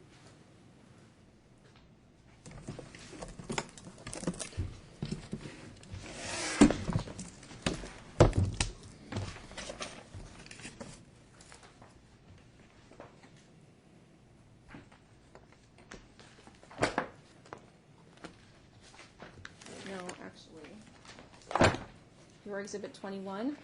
your Exhibit 21.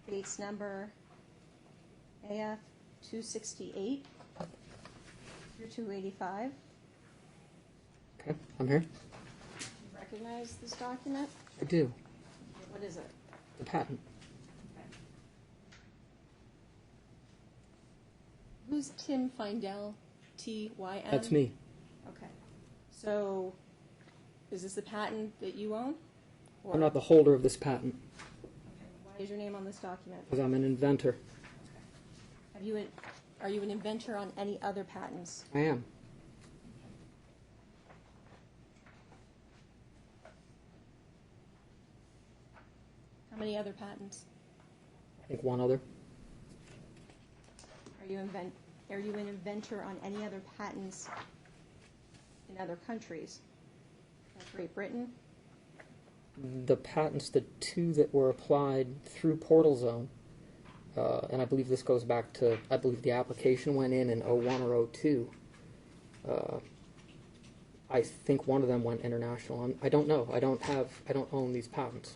Case number AF 268 through 285. Okay, I'm here. You recognize this document? I do. What is it? The patent. Who's Tim Feindel? T-Y-M? That's me. Okay. So, is this the patent that you own? Or, I'm not the holder of this patent why is your name on this document? because I'm an inventor. Are you an inventor on any other patents? I am. How many other patents? I think one other. Are you an inventor on any other patents in other countries? Like Great Britain? The patents, the two that were applied through Portal Zone, and I believe this goes back to, I believe the application went in 01 or 02. I think one of them went international. I don't know. I don't own these patents.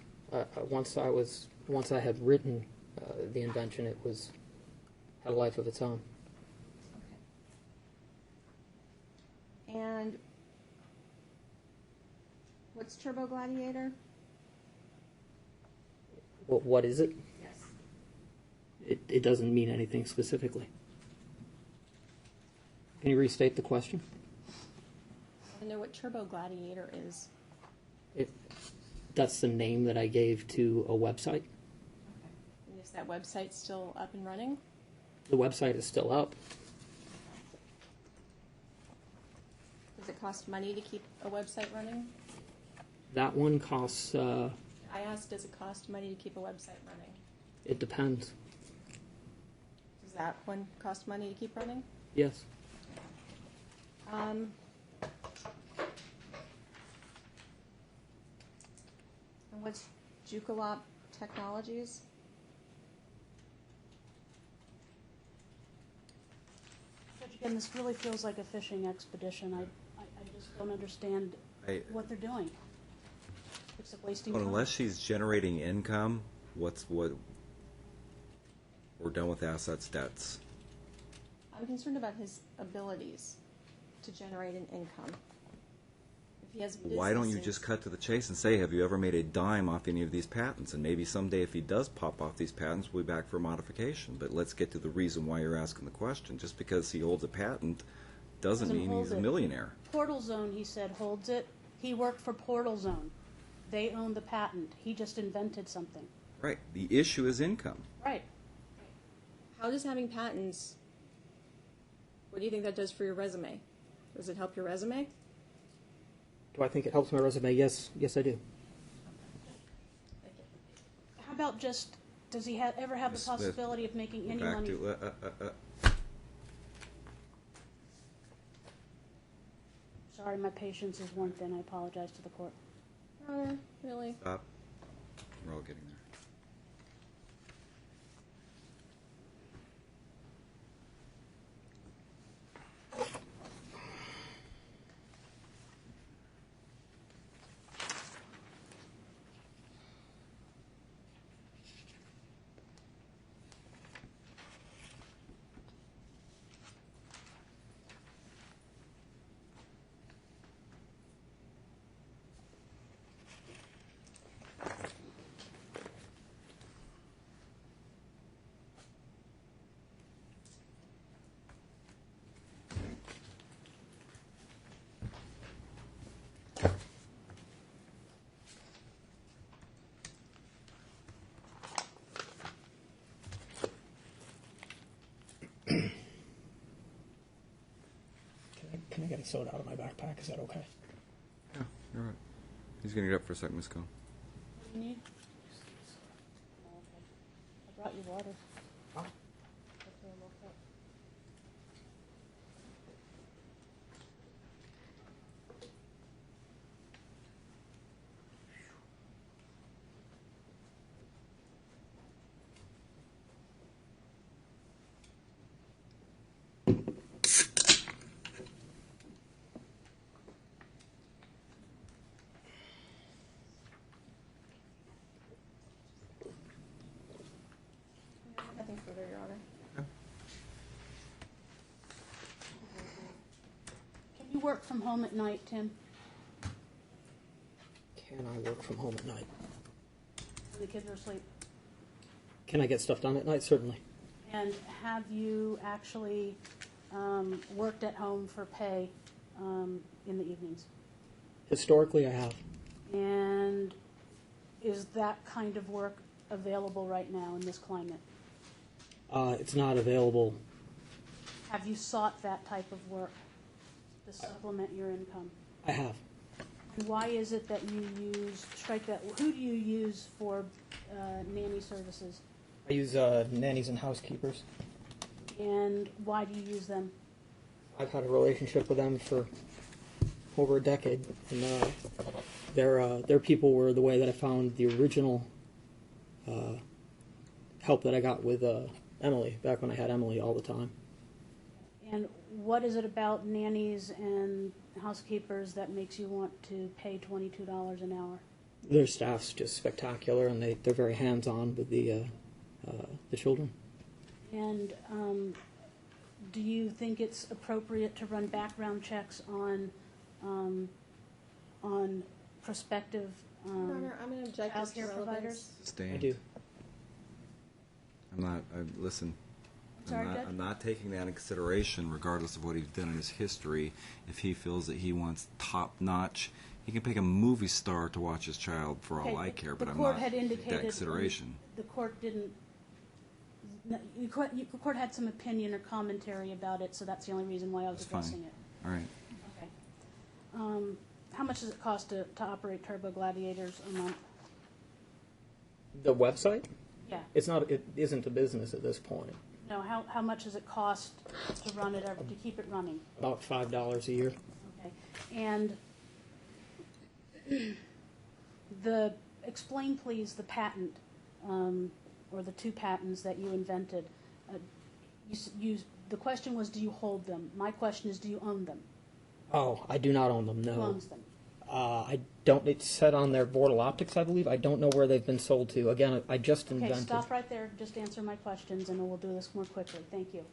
Once I had written the invention, it had a life of its own. Okay. And what's Turbo Gladiator? What is it? Yes. It doesn't mean anything specifically. Can you restate the question? I know what Turbo Gladiator is. That's the name that I gave to a website. And is that website still up and running? The website is still up. Does it cost money to keep a website running? That one costs, I asked, does it cost money to keep a website running? it depends. Does that one cost money to keep running? Yes. And what's Jucolop Technologies? Judge, again, this really feels like a fishing expedition. I just don't understand what they're doing. It's like wasting time. Unless she's generating income, what? We're done with assets, debts. I'm concerned about his abilities to generate an income. If he has Why don't you businesses- just cut to the chase and say, have you ever made a dime off any of these patents? And maybe someday if he does pop off these patents, we'll be back for modification. But let's get to the reason why you're asking the question. Just because he holds a patent doesn't mean hold he's a it. millionaire. Portal Zone, he said, holds it. He worked for Portal Zone. They own the patent. He just invented something. Right. The issue is income. Right. How does having patents, what do you think that does for your resume? Does it help your resume? Do I think it helps my resume? Yes, I do. How about just, does he ever have the Ms. Smith, possibility of making any Back money? to, Sorry, my patience is worn thin. I apologize to the court. Really? stop. We're all getting there. Can I get a soda out of my backpack? Is that okay? Yeah, you're right. He's going to get up for a second, Ms. Cohn. What do you need? I brought you water. Oh. Nothing further, Your Honor. Can you work from home at night, Tim? Can I work from home at night? When the kids are asleep? Can I get stuff done at night? Certainly. And have you actually worked at home for pay in the evenings? Historically, I have. And is that kind of work available right now in this climate? It's not available. Have you sought that type of work to supplement your income? I have. And why is it that you use, strike that, who do you use for nanny services? I use nannies and housekeepers. And why do you use them? I've had a relationship with them for over a decade, and their people were the way that I found the original help that I got with Emily, back when I had Emily all the time. And what is it about nannies and housekeepers that makes you want to pay $22 an hour? Their staff's just spectacular, and they're very hands-on with the children. And do you think it's appropriate to run background checks on prospective Your Honor, I'm going to object as to childcare relevance. providers? Stand. I do. Listen. Sorry, Judge? I'm not taking that in consideration, regardless of what he's done in his history. If he feels that he wants top-notch, he can pick a movie star to watch his child for all I care, but I'm not taking that consideration. The court didn't. The court had some opinion or commentary about it, so that's the only reason why I was That's fine. addressing it. All right. Okay. How much does it cost to operate Turbo Gladiators a month? The website? Yeah. It isn't a business at this point. No. How much does it cost to run it, to keep it running? About $5 a year. Okay. And explain, please, the patent, or the two patents that you invented. The question was, do you hold them? My question is, do you own them? Oh, I do not own them, no. Who owns them? I don't. It's said on their Vortal Optics, I believe. I don't know where they've been sold to. Again, I just Okay, invented. stop right there. Just answer my questions, and we'll do this more quickly. Thank you.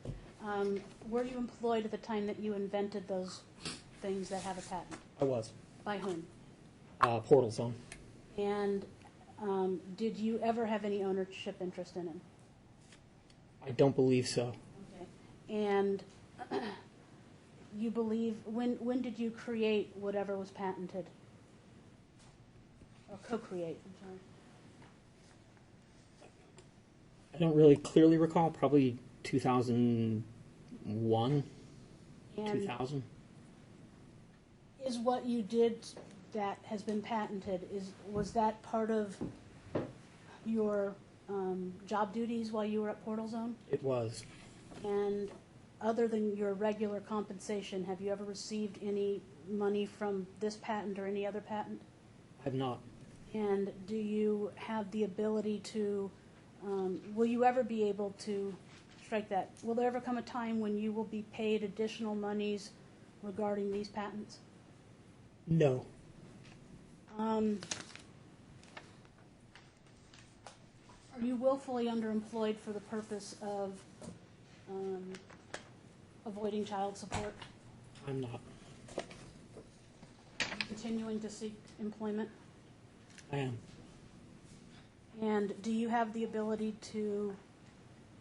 Were you employed at the time that you invented those things that have a patent? I was. By whom? Portal Zone. And did you ever have any ownership interest in them? I don't believe so. Okay. And you believe, when did you create whatever was patented? Or co-create, I'm sorry. I don't really clearly recall. Probably 2001, And 2000. is what you did that has been patented, was that part of your job duties while you were at Portal Zone? It was. And other than your regular compensation, have you ever received any money from this patent or any other patent? I've not. And do you have the ability to, will you ever be able to strike that? Will there ever come a time when you will be paid additional monies regarding these patents? No. Are you willfully underemployed for the purpose of avoiding child support? I'm not. Continuing to seek employment? I am. And do you have the ability to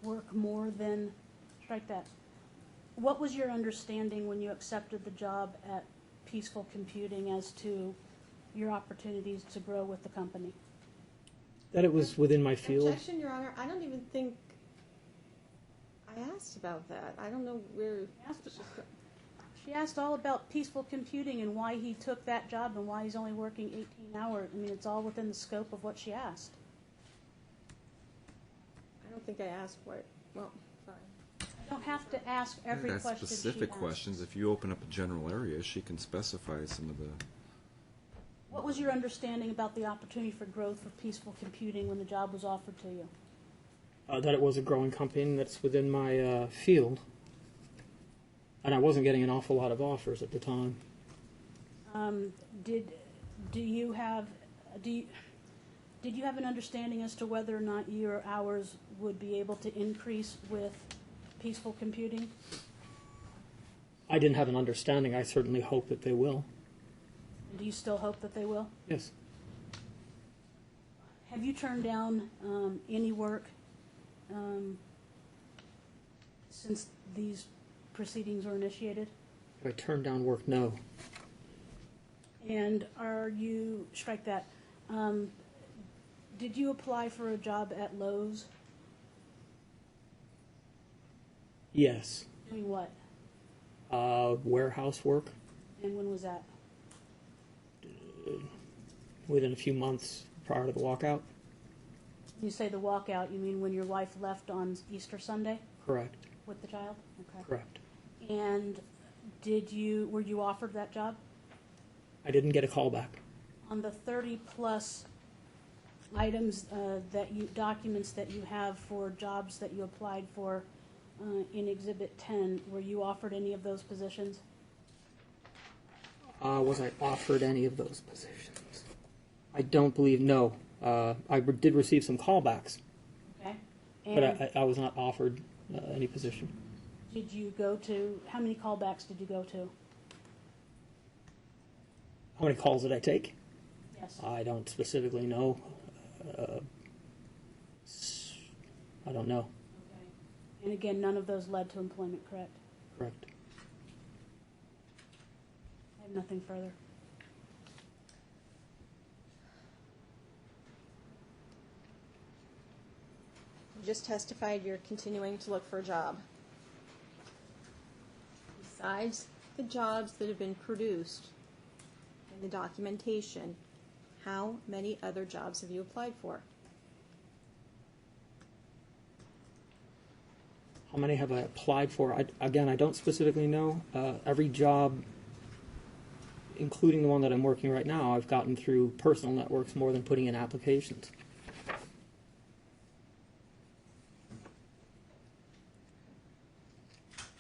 work more than, strike that, what was your understanding when you accepted the job at Peaceful Computing as to your opportunities to grow with the company? That it was within my field. Objection, Your Honor. I don't even think I asked about that. I don't know where. She asked all about Peaceful Computing and why he took that job and why he's only working 18 hours. I mean, it's all within the scope of what she asked. I don't think I asked what. Well, fine. You don't have to ask every That's question specific she questions. asks. If you open up a general area, she can specify some of the. What was your understanding about the opportunity for growth for Peaceful Computing when the job was offered to you? That it was a growing company that's within my field. And I wasn't getting an awful lot of offers at the time. Did you have an understanding as to whether or not your hours would be able to increase with peaceful computing? I didn't have an understanding. I certainly hope that they will. Do you still hope that they will? Yes. Have you turned down any work since these proceedings were initiated? If I turned down work, no. And strike that, did you apply for a job at Lowe's? Yes. Doing what? Warehouse work. And when was that? Within a few months prior to the walkout. You say the walkout, you mean when your wife left on Easter Sunday Correct. with the child? Okay. Correct. And were you offered that job? I didn't get a call back. On the 30-plus items documents that you have for jobs that you applied for in Exhibit 10, were you offered any of those positions? Was I offered any of those positions? I don't believe, no. I did receive some callbacks, Okay. but And I was not offered any position. did you go to, how many callbacks did you go to? How many calls did I take? Yes. I don't specifically know. I don't know. Okay. And again, none of those led to employment, correct? Correct. I have nothing further. You just testified you're continuing to look for a job. Besides the jobs that have been produced in the documentation, how many other jobs have you applied for? How many have I applied for? I don't specifically know. Every job, including the one that I'm working right now, I've gotten through personal networks more than putting in applications.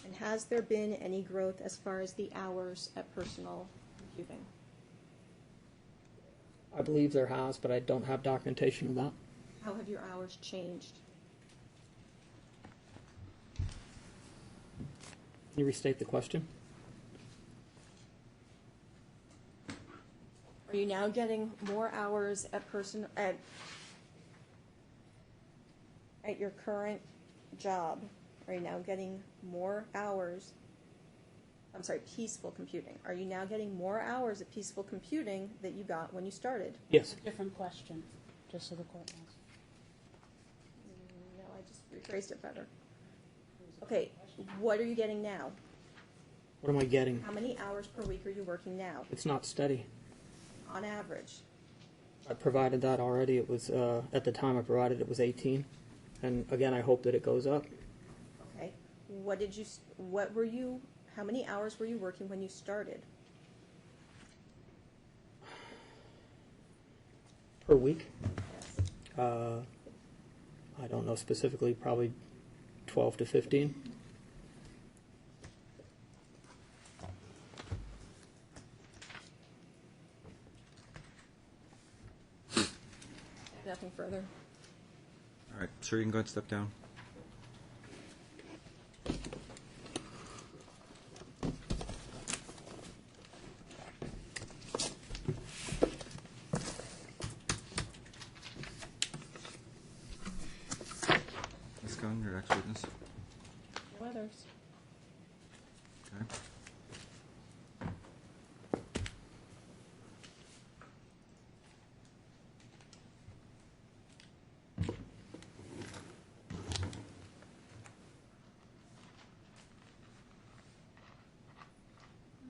And has there been any growth as far as the hours at personal computing? I believe there has, but I don't have documentation of that. How have your hours changed? Can you restate the question? Are you now getting more hours at your current job? Are you now getting more hours? I'm sorry, peaceful computing. Are you now getting more hours at peaceful computing that you got when you started? Yes. Different question, just so the court knows. No, I just rephrased it better. Okay, what are you getting now? What am I getting? How many hours per week are you working now, It's not steady. on average? I provided that already. It was, at the time I provided it was 18. And again, I hope that it goes up. Okay, how many hours were you working when you started? Per week? Yes. I don't know specifically, probably 12 to 15. Nothing further. All right, sir, you can go ahead and step down. Ms. Gunn, your next witness. No others. Okay.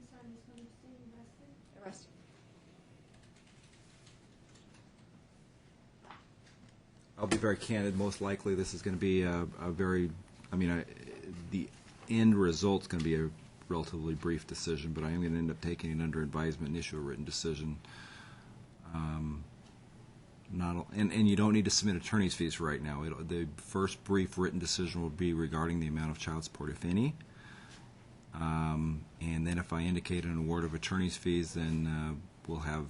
I'm sorry, Ms. Gunderson, arrested? Arrest. I'll be very candid. Most likely, this is going to be a very, the end result's going to be a relatively brief decision, but I am going to end up taking it under advisement and issue a written decision. And you don't need to submit attorney's fees right now. The first brief written decision will be regarding the amount of child support, if any. And then if I indicate an award of attorney's fees, then we'll have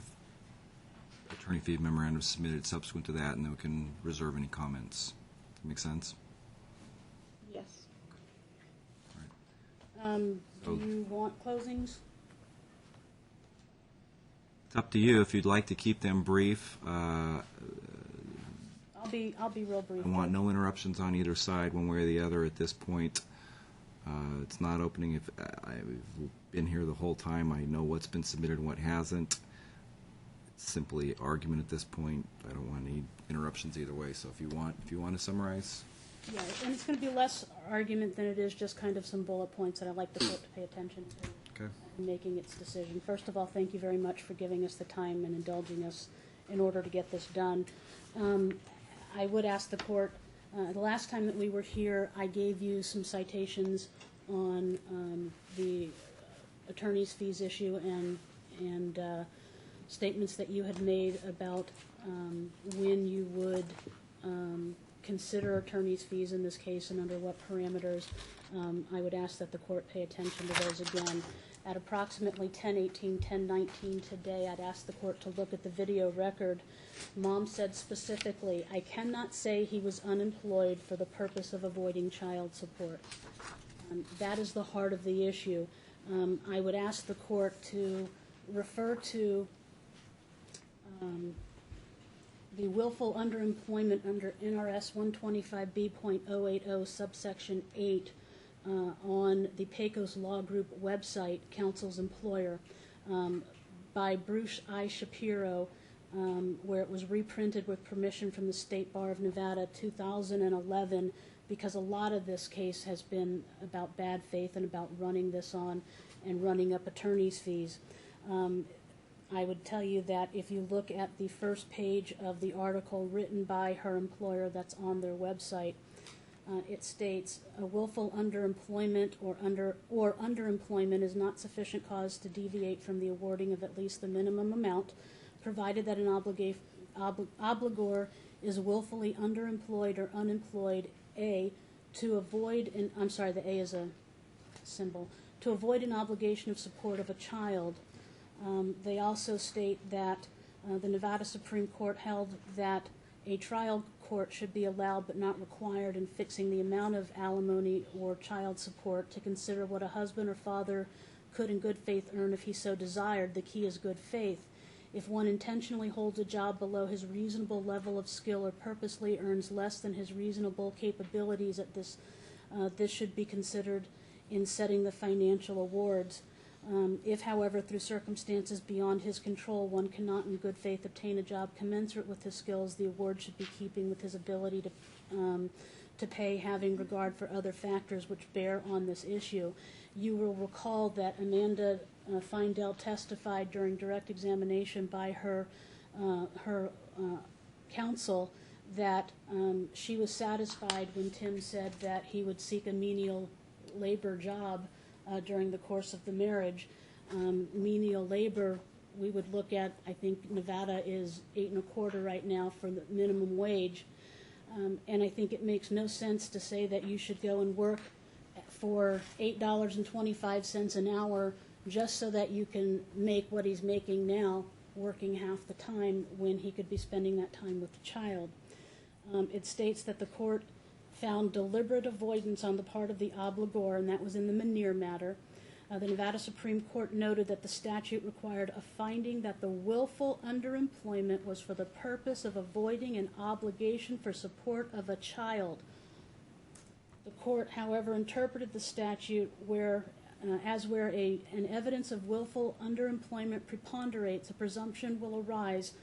attorney fee memorandum submitted subsequent to that, and then we can reserve any comments. Does that make sense? Yes. Do you want closings? It's up to you. If you'd like to keep them brief, I'll be real brief. I want no interruptions on either side, one way or the other at this point. It's not opening. If I've been here the whole time, I know what's been submitted and what hasn't. It's simply argument at this point. I don't want any interruptions either way. So if you want to summarize. Yeah, and it's going to be less argument than it is just kind of some bullet points that I'd like the court to pay attention to Okay. in making its decision. First of all, thank you very much for giving us the time and indulging us in order to get this done. I would ask the court, the last time that we were here, I gave you some citations on the attorney's fees issue and statements that you had made about when you would consider attorney's fees in this case and under what parameters. I would ask that the court pay attention to those again. At approximately 10:18, 10:19 today, I'd ask the court to look at the video record. Mom said specifically, "I cannot say he was unemployed for the purpose of avoiding child support." That is the heart of the issue. I would ask the court to refer to the willful underemployment under NRS 125B.080 subsection 8 on the Pecos Law Group website, Counsel's Employer, by Bruce I. Shapiro, where it was reprinted with permission from the State Bar of Nevada 2011, because a lot of this case has been about bad faith and about running this on and running up attorney's fees. I would tell you that if you look at the first page of the article written by her employer that's on their website, it states, "A willful underemployment or underemployment is not sufficient cause to deviate from the awarding of at least the minimum amount, provided that an obligor is willfully underemployed or unemployed, A, to avoid an, I'm sorry, the A is a symbol, to avoid an obligation of support of a child." They also state that the Nevada Supreme Court held that a trial court should be allowed but not required in fixing the amount of alimony or child support to consider what a husband or father could in good faith earn if he so desired. The key is good faith. If one intentionally holds a job below his reasonable level of skill or purposely earns less than his reasonable capabilities at this should be considered in setting the financial awards. If, however, through circumstances beyond his control, one cannot in good faith obtain a job commensurate with his skills, the award should be keeping with his ability to pay, having regard for other factors which bear on this issue. You will recall that Amanda Feindel testified during direct examination by her counsel that she was satisfied when Tim said that he would seek a menial labor job during the course of the marriage. Menial labor, we would look at, I think Nevada is 8.25 right now for the minimum wage, and I think it makes no sense to say that you should go and work for $8.25 an hour just so that you can make what he's making now, working half the time when he could be spending that time with the child. It states that the court found deliberate avoidance on the part of the obligor, and that was in the Manier matter. The Nevada Supreme Court noted that the statute required a finding that the willful underemployment was for the purpose of avoiding an obligation for support of a child. The court, however, interpreted the statute where an evidence of willful underemployment preponderates, a presumption will arise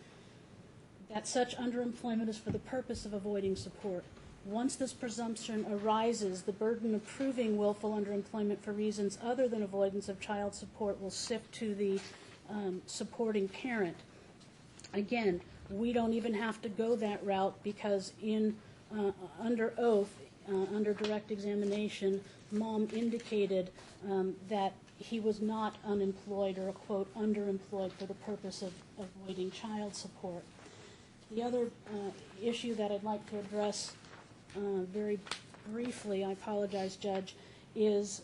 that such underemployment is for the purpose of avoiding support. Once this presumption arises, the burden of proving willful underemployment for reasons other than avoidance of child support will shift to the supporting parent. Again, we don't even have to go that route because under oath, under direct examination, Mom indicated that he was not unemployed or, quote, underemployed for the purpose of avoiding child support. The other issue that I'd like to address very briefly, I apologize, Judge, is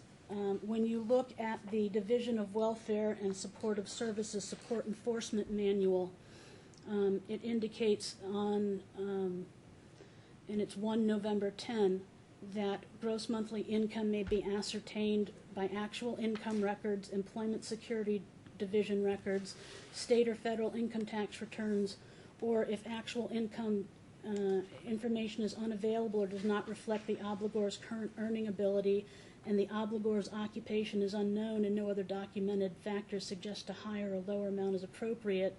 when you look at the Division of Welfare and Supportive Services Support Enforcement Manual, it indicates on, and it's 1 November 10, that gross monthly income may be ascertained by actual income records, Employment Security Division records, state or federal income tax returns, or if actual income information is unavailable or does not reflect the obligor's current earning ability, and the obligor's occupation is unknown and no other documented factors suggest a higher or lower amount is appropriate,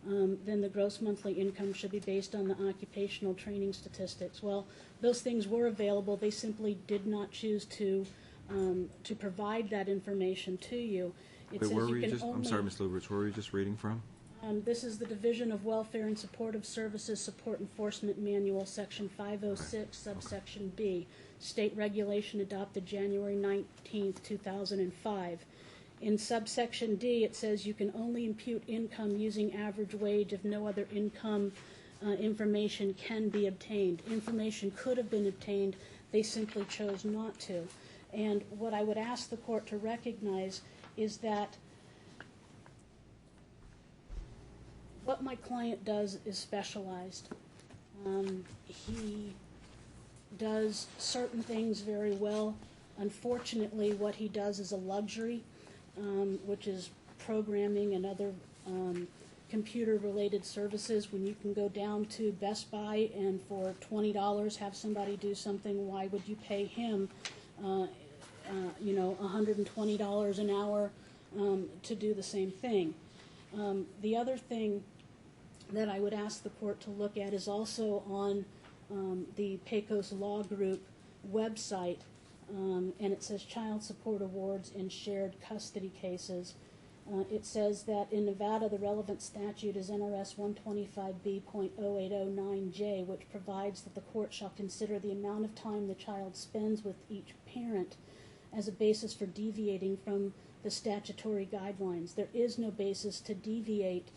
then the gross monthly income should be based on the occupational training statistics. Well, those things were available. They simply did not choose to provide that information to you. It Wait, says where you were you can just, I'm only- sorry, Ms. Lubritz, where were you just reading from? This is the Division of Welfare and Supportive Services Support Enforcement Manual, Section 506, subsection B, State Regulation adopted January 19th, 2005. In subsection D, it says you can only impute income using average wage if no other income information can be obtained. Information could have been obtained, they simply chose not to. And what I would ask the court to recognize is that what my client does is specialized. He does certain things very well. Unfortunately, what he does is a luxury, which is programming and other computer-related services. When you can go down to Best Buy and for $20 have somebody do something, why would you pay him, $120 an hour to do the same thing? The other thing that I would ask the court to look at is also on the Pecos Law Group website, and it says Child Support Awards in Shared Custody Cases. It says that in Nevada, the relevant statute is NRS 125B.0809J, which provides that the court shall consider the amount of time the child spends with each parent as a basis for deviating from the statutory guidelines. There is no basis to deviate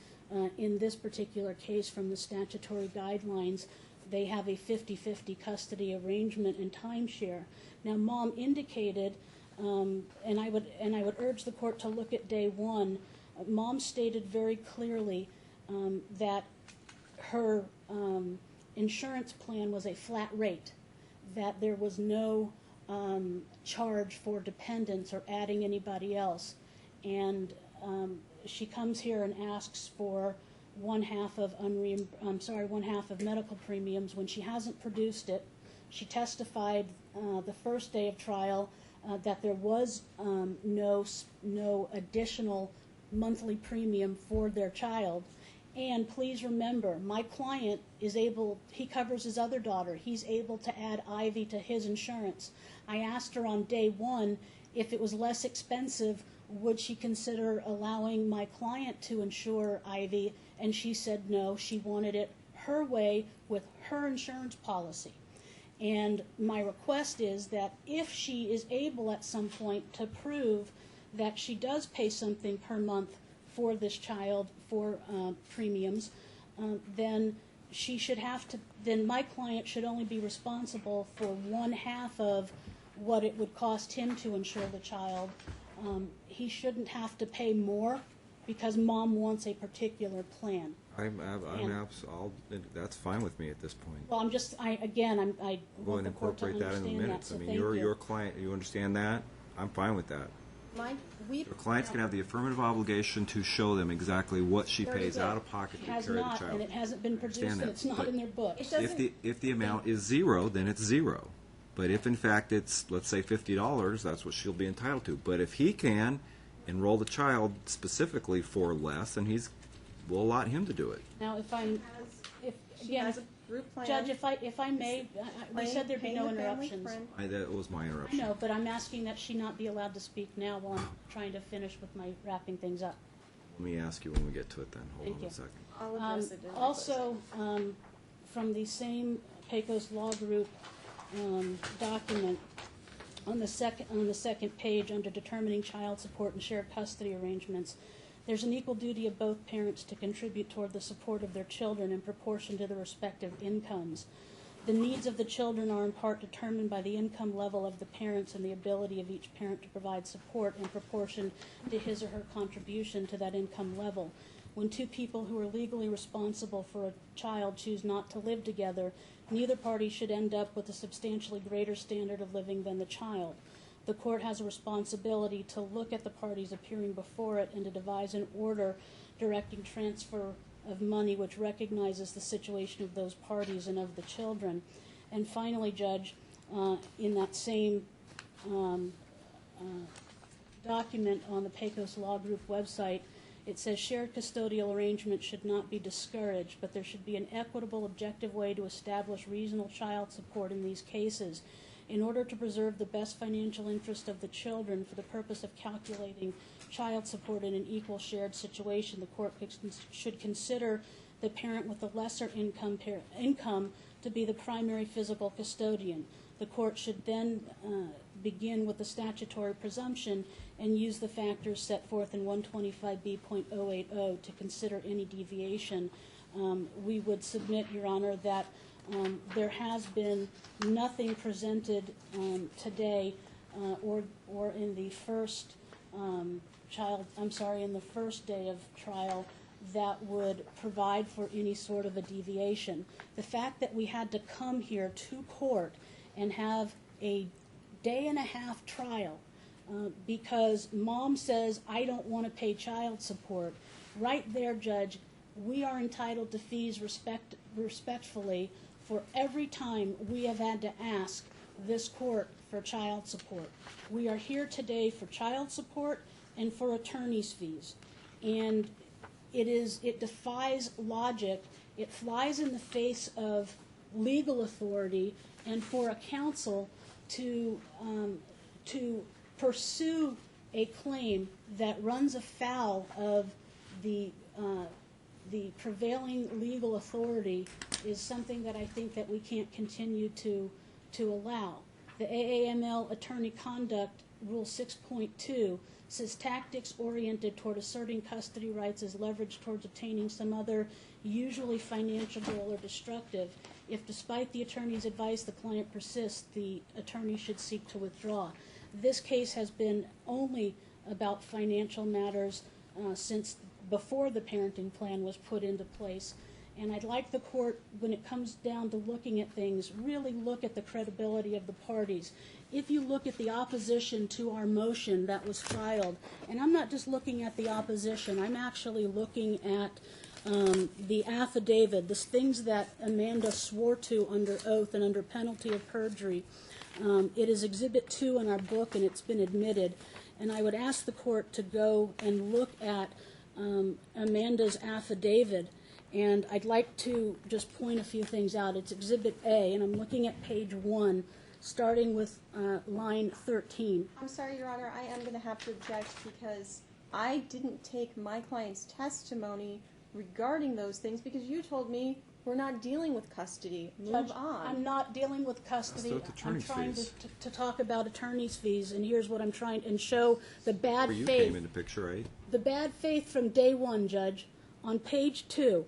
in this particular case from the statutory guidelines. They have a 50-50 custody arrangement and timeshare. Now, Mom indicated, and I would urge the court to look at day one. Mom stated very clearly that her insurance plan was a flat rate, that there was no charge for dependents or adding anybody else, and she comes here and asks for one half of medical premiums when she hasn't produced it. She testified the first day of trial that there was no additional monthly premium for their child. And please remember, my client is able, he covers his other daughter. He's able to add Ivy to his insurance. I asked her on day one if it was less expensive, would she consider allowing my client to insure Ivy, and she said no, she wanted it her way with her insurance policy. And my request is that if she is able at some point to prove that she does pay something per month for this child for premiums, then she should have to, then my client should only be responsible for one half of what it would cost him to insure the child. He shouldn't have to pay more because Mom wants a particular plan. That's fine with me at this point. Well, I Go want and the court to incorporate that in the understand that, minutes. so I mean, thank you're you. your client. You understand that? I'm fine with that. Your client's going to have the affirmative obligation to show them exactly what she Very pays good. out of pocket to Has carry the not, child. and it hasn't been produced, Understand and that, it's not but in their books. It doesn't- If the amount is zero, then it's zero. But if in fact it's, let's say, $50, that's what she'll be entitled to. But if he can enroll the child specifically for less, then we'll allot him to do it. Now, She has a group plan. Judge, if I may, we said there'd be Paying no the family interruptions. friend. That was my I interruption. know, but I'm asking that she not be allowed to speak now while I'm trying to finish with my wrapping things up. Let me ask you when we get to it then. Hold Thank on you. a second. I'll address it in my Also, from the same Pecos Law Group document, on the second page under determining child support and shared custody arrangements, there's an equal duty of both parents to contribute toward the support of their children in proportion to their respective incomes. The needs of the children are in part determined by the income level of the parents and the ability of each parent to provide support in proportion to his or her contribution to that income level. When two people who are legally responsible for a child choose not to live together, neither party should end up with a substantially greater standard of living than the child. The court has a responsibility to look at the parties appearing before it and to devise an order directing transfer of money which recognizes the situation of those parties and of the children. And finally, Judge, in that same document on the Pecos Law Group website, it says shared custodial arrangements should not be discouraged, but there should be an equitable, objective way to establish reasonable child support in these cases. In order to preserve the best financial interest of the children for the purpose of calculating child support in an equal shared situation, the court should consider the parent with the lesser income to be the primary physical custodian. The court should then begin with the statutory presumption and use the factors set forth in 125B.080 to consider any deviation. We would submit, Your Honor, that there has been nothing presented today or in the first in the first day of trial that would provide for any sort of a deviation. The fact that we had to come here to court and have a day-and-a-half trial because mom says, I don't want to pay child support, right there, Judge, we are entitled to fees respectfully for every time we have had to ask this court for child support. We are here today for child support and for attorney's fees. And it defies logic. It flies in the face of legal authority, and for a counsel to pursue a claim that runs afoul of the prevailing legal authority is something that I think that we can't continue to allow. The AAML Attorney Conduct Rule 6.2 says tactics oriented toward asserting custody rights as leverage towards obtaining some other, usually financial goal or destructive. If despite the attorney's advice the client persists, the attorney should seek to withdraw. This case has been only about financial matters since before the parenting plan was put into place. And I'd like the court, when it comes down to looking at things, really look at the credibility of the parties. If you look at the opposition to our motion that was filed, and I'm not just looking at the opposition, I'm actually looking at the affidavit, the things that Amanda swore to under oath and under penalty of perjury. It is Exhibit 2 in our book, and it's been admitted. And I would ask the court to go and look at Amanda's affidavit. And I'd like to just point a few things out. It's Exhibit A, and I'm looking at page 1, starting with line 13. I'm sorry, Your Honor, I am going to have to object because I didn't take my client's testimony regarding those things because you told me we're not dealing with custody. Move Judge, on. I'm not dealing with custody. Let's do I'm attorney's trying fees. to talk about attorney's fees, and here's what I'm trying and show the bad Where you faith. came into picture, eh? The bad faith from day one, Judge. On page 2,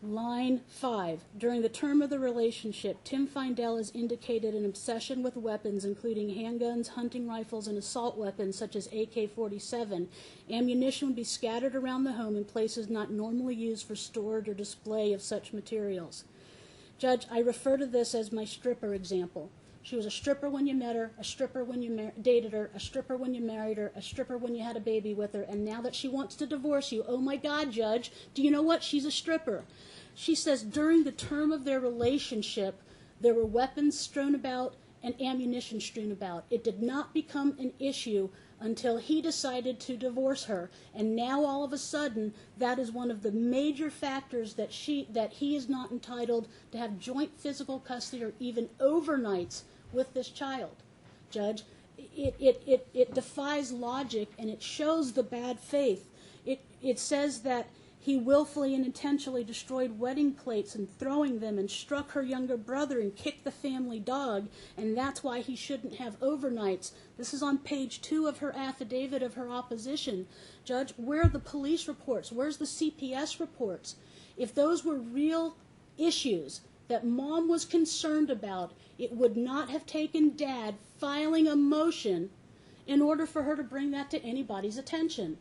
line 5, during the term of the relationship, Tim Feindel has indicated an obsession with weapons, including handguns, hunting rifles, and assault weapons such as AK-47. Ammunition would be scattered around the home in places not normally used for storage or display of such materials. Judge, I refer to this as my stripper example. She was a stripper when you met her, a stripper when you dated her, a stripper when you married her, a stripper when you had a baby with her, and now that she wants to divorce you, oh my God, Judge, do you know what? She's a stripper. She says during the term of their relationship, there were weapons strewn about and ammunition strewn about. It did not become an issue until he decided to divorce her, and now all of a sudden, that is one of the major factors that he is not entitled to have joint physical custody or even overnights with this child. Judge, it defies logic, and it shows the bad faith. It says that he willfully and intentionally destroyed wedding plates and throwing them and struck her younger brother and kicked the family dog, and that's why he shouldn't have overnights. This is on page 2 of her affidavit of her opposition. Judge, where are the police reports? Where's the CPS reports? If those were real issues, that Mom was concerned about, it would not have taken Dad filing a motion in order for her to bring that to anybody's attention.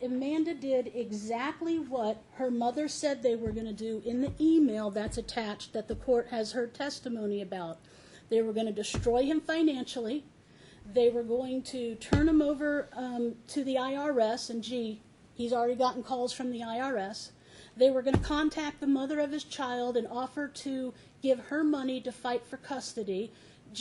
Amanda did exactly what her mother said they were going to do in the email that's attached that the court has heard testimony about. They were going to destroy him financially. They were going to turn him over to the IRS, and he's already gotten calls from the IRS. They were going to contact the mother of his child and offer to give her money to fight for custody.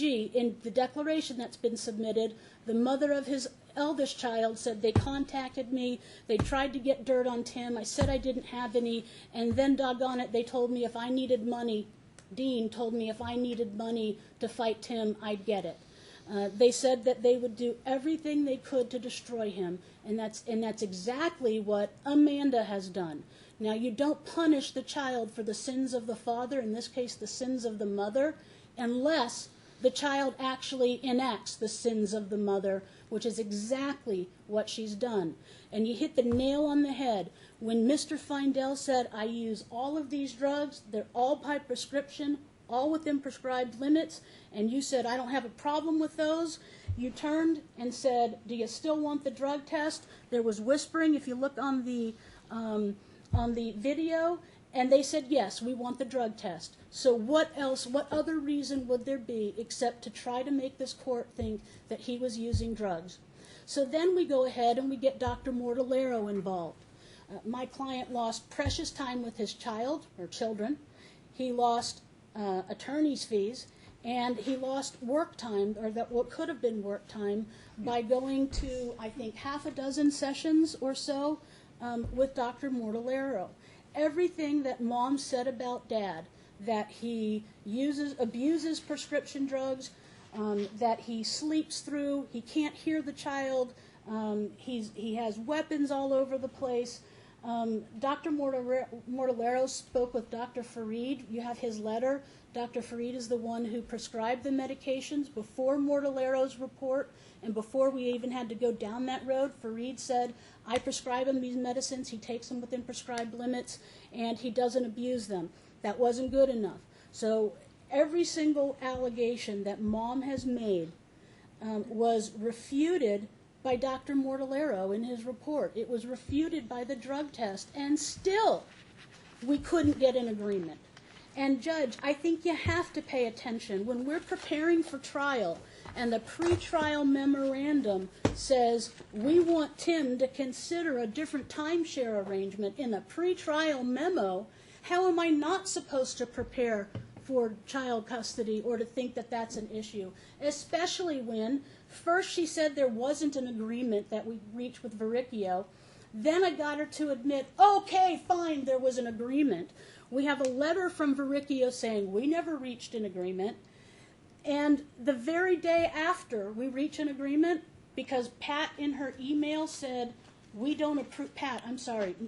In the declaration that's been submitted, the mother of his eldest child said they contacted me, they tried to get dirt on Tim, I said I didn't have any, and then doggone it, they told me if I needed money, Dean told me if I needed money to fight Tim, I'd get it. They said that they would do everything they could to destroy him, and that's exactly what Amanda has done. Now, you don't punish the child for the sins of the father, in this case the sins of the mother, unless the child actually enacts the sins of the mother, which is exactly what she's done. And you hit the nail on the head. When Mr. Feindel said, I use all of these drugs, they're all by prescription, all within prescribed limits, and you said, I don't have a problem with those, you turned and said, do you still want the drug test? There was whispering, if you look on the video, and they said, yes, we want the drug test. So what other reason would there be except to try to make this court think that he was using drugs? So then we go ahead and we get Dr. Mortallero involved. My client lost precious time with his child, or children. He lost attorney's fees, and he lost work time, or that what could have been work time, by going to, I think, half a dozen sessions or so with Dr. Mortallero. Everything that Mom said about Dad, that he abuses prescription drugs, that he sleeps through, he can't hear the child, he has weapons all over the place. Dr. Mortallero spoke with Dr. Farid. You have his letter. Dr. Farid is the one who prescribed the medications before Mortallero's report, and before we even had to go down that road. Farid said, I prescribe him these medicines, he takes them within prescribed limits, and he doesn't abuse them. That wasn't good enough. So every single allegation that Mom has made was refuted by Dr. Mortallero in his report. It was refuted by the drug test, and still we couldn't get an agreement. And Judge, I think you have to pay attention. When we're preparing for trial and the pretrial memorandum says we want Tim to consider a different timeshare arrangement in the pretrial memo, how am I not supposed to prepare for child custody or to think that that's an issue? Especially when first she said there wasn't an agreement that we reached with Verricchio. Then I got her to admit, okay, fine, there was an agreement. We have a letter from Verricchio saying we never reached an agreement. And the very day after we reach an agreement, because Pat in her email said, we don't approve,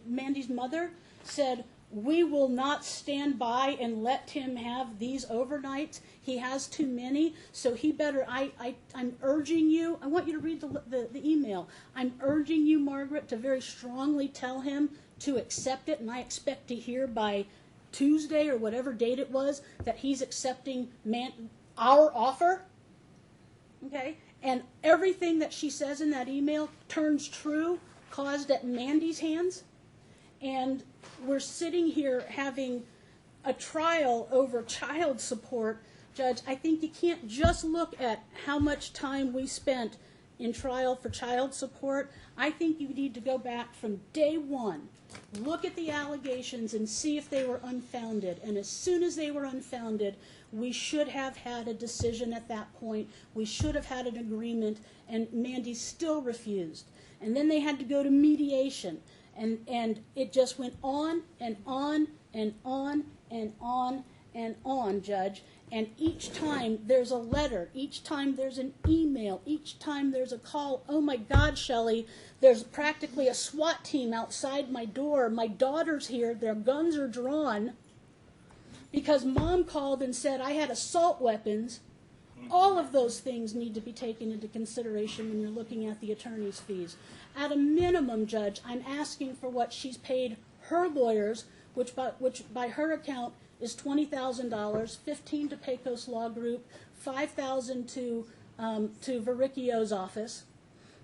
Mandy's mother said, we will not stand by and let Tim have these overnights. He has too many, so he better, I'm urging you, I want you to read the email. I'm urging you, Margaret, to very strongly tell him to accept it, and I expect to hear by Tuesday or whatever date it was that he's accepting our offer. Okay? And everything that she says in that email turns true, caused at Mandy's hands. And we're sitting here having a trial over child support. Judge, I think you can't just look at how much time we spent in trial for child support. I think you need to go back from day one, look at the allegations and see if they were unfounded. And as soon as they were unfounded, we should have had a decision at that point. We should have had an agreement, and Mandy still refused. And then they had to go to mediation. And it just went on and on and on and on and on, Judge. And each time there's a letter, each time there's an email, each time there's a call. Oh my God, Shelley, there's practically a SWAT team outside my door. My daughter's here, their guns are drawn. Because Mom called and said I had assault weapons. All of those things need to be taken into consideration when you're looking at the attorney's fees. At a minimum, Judge, I'm asking for what she's paid her lawyers, which by her account is $20,000, $15,000 to Pecos Law Group, $5,000 to Verricchio's office.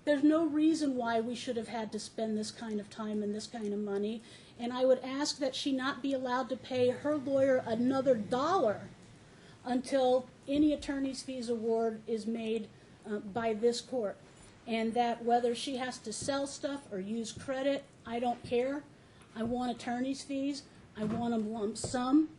There's no reason why we should have had to spend this kind of time and this kind of money, and I would ask that she not be allowed to pay her lawyer another dollar until any attorney's fees award is made by this court, and that whether she has to sell stuff or use credit, I don't care. I want attorney's fees. I want them lump sum.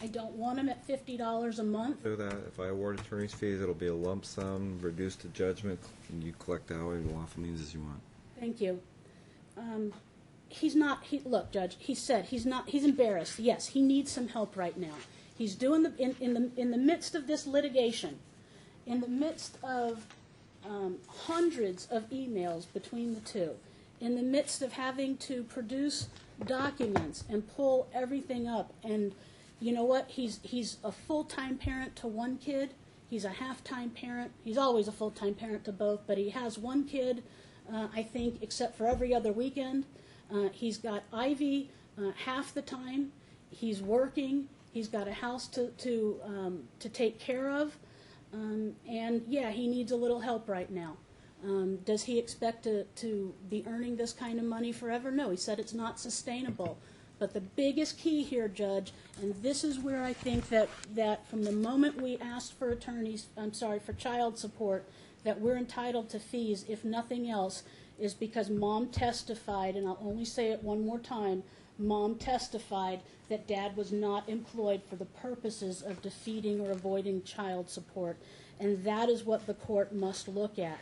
I don't want them at $50 a month. Do that. If I award attorney's fees, it'll be a lump sum, reduced to judgment, and you collect however lawful means as you want. Thank you. Look, Judge, he said he's embarrassed. Yes, he needs some help right now. He's doing in the midst of this litigation, in the midst of hundreds of emails between the two, in the midst of having to produce documents and pull everything up, and you know what? He's a full-time parent to one kid. He's a half-time parent. He's always a full-time parent to both, but he has one kid, I think, except for every other weekend. He's got Ivy half the time. He's working. He's got a house to take care of, and yeah, he needs a little help right now. Does he expect to be earning this kind of money forever? No, he said it's not sustainable. But the biggest key here, Judge, and this is where I think that from the moment we asked for for child support, that we're entitled to fees, if nothing else, is because Mom testified, and I'll only say it one more time, Mom testified that Dad was not employed for the purposes of defeating or avoiding child support, and that is what the court must look at.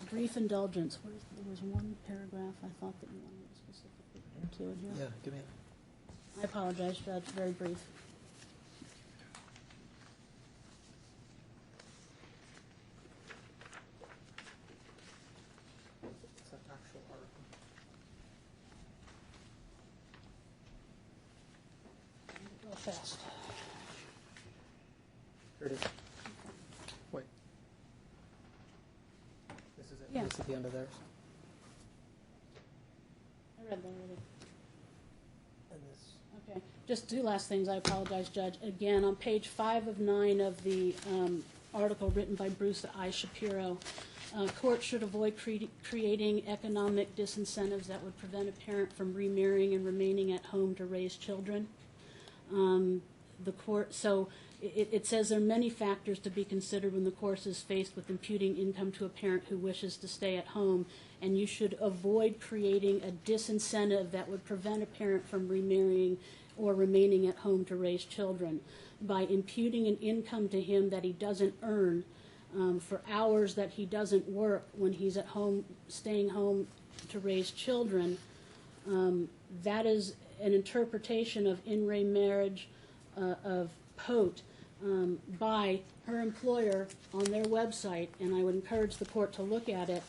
Brief indulgence. There was one paragraph I thought that you wanted to specifically go to in here. Yeah, give me it. I apologize, Judge. Very brief. It's an actual article. Go fast. Here it is. Wait. This is it. Yeah. This is the end of theirs. I read that already. And this. Okay. Just two last things. I apologize, Judge. Again, on page 5 of 9 of the article written by Bruce I. Shapiro, courts should avoid creating economic disincentives that would prevent a parent from remarrying and remaining at home to raise children. It says there are many factors to be considered when the court is faced with imputing income to a parent who wishes to stay at home, and you should avoid creating a disincentive that would prevent a parent from remarrying or remaining at home to raise children by imputing an income to him that he doesn't earn for hours that he doesn't work when he's at home, staying home to raise children. That is an interpretation of in re marriage of Cout by her employer on their website, and I would encourage the court to look at it.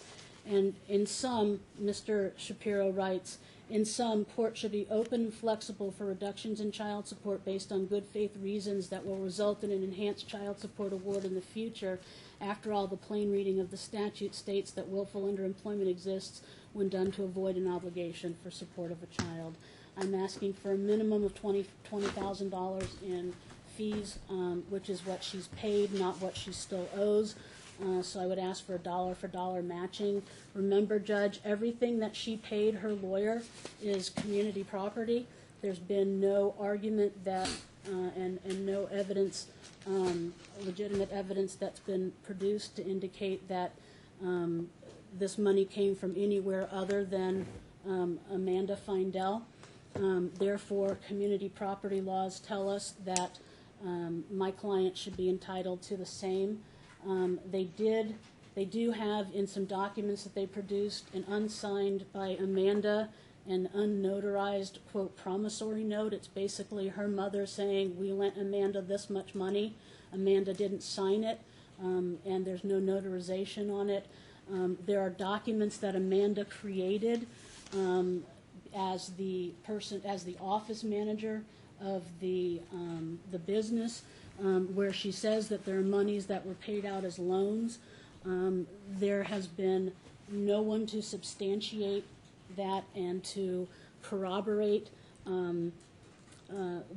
And in sum, Mr. Shapiro writes, in sum, court should be open and flexible for reductions in child support based on good faith reasons that will result in an enhanced child support award in the future. After all, the plain reading of the statute states that willful underemployment exists when done to avoid an obligation for support of a child. I'm asking for a minimum of $20,000 in fees, which is what she's paid, not what she still owes. So I would ask for a dollar-for-dollar matching. Remember, Judge, everything that she paid her lawyer is community property. There's been no argument that, and no evidence, legitimate evidence that's been produced to indicate that this money came from anywhere other than Amanda Feindel. Therefore, community property laws tell us that my client should be entitled to the same. They do have in some documents that they produced an unsigned by Amanda and unnotarized, quote, promissory note. It's basically her mother saying, we lent Amanda this much money. Amanda didn't sign it, and there's no notarization on it. There are documents that Amanda created as the office manager of the business, where she says that there are monies that were paid out as loans. There has been no one to substantiate that and to corroborate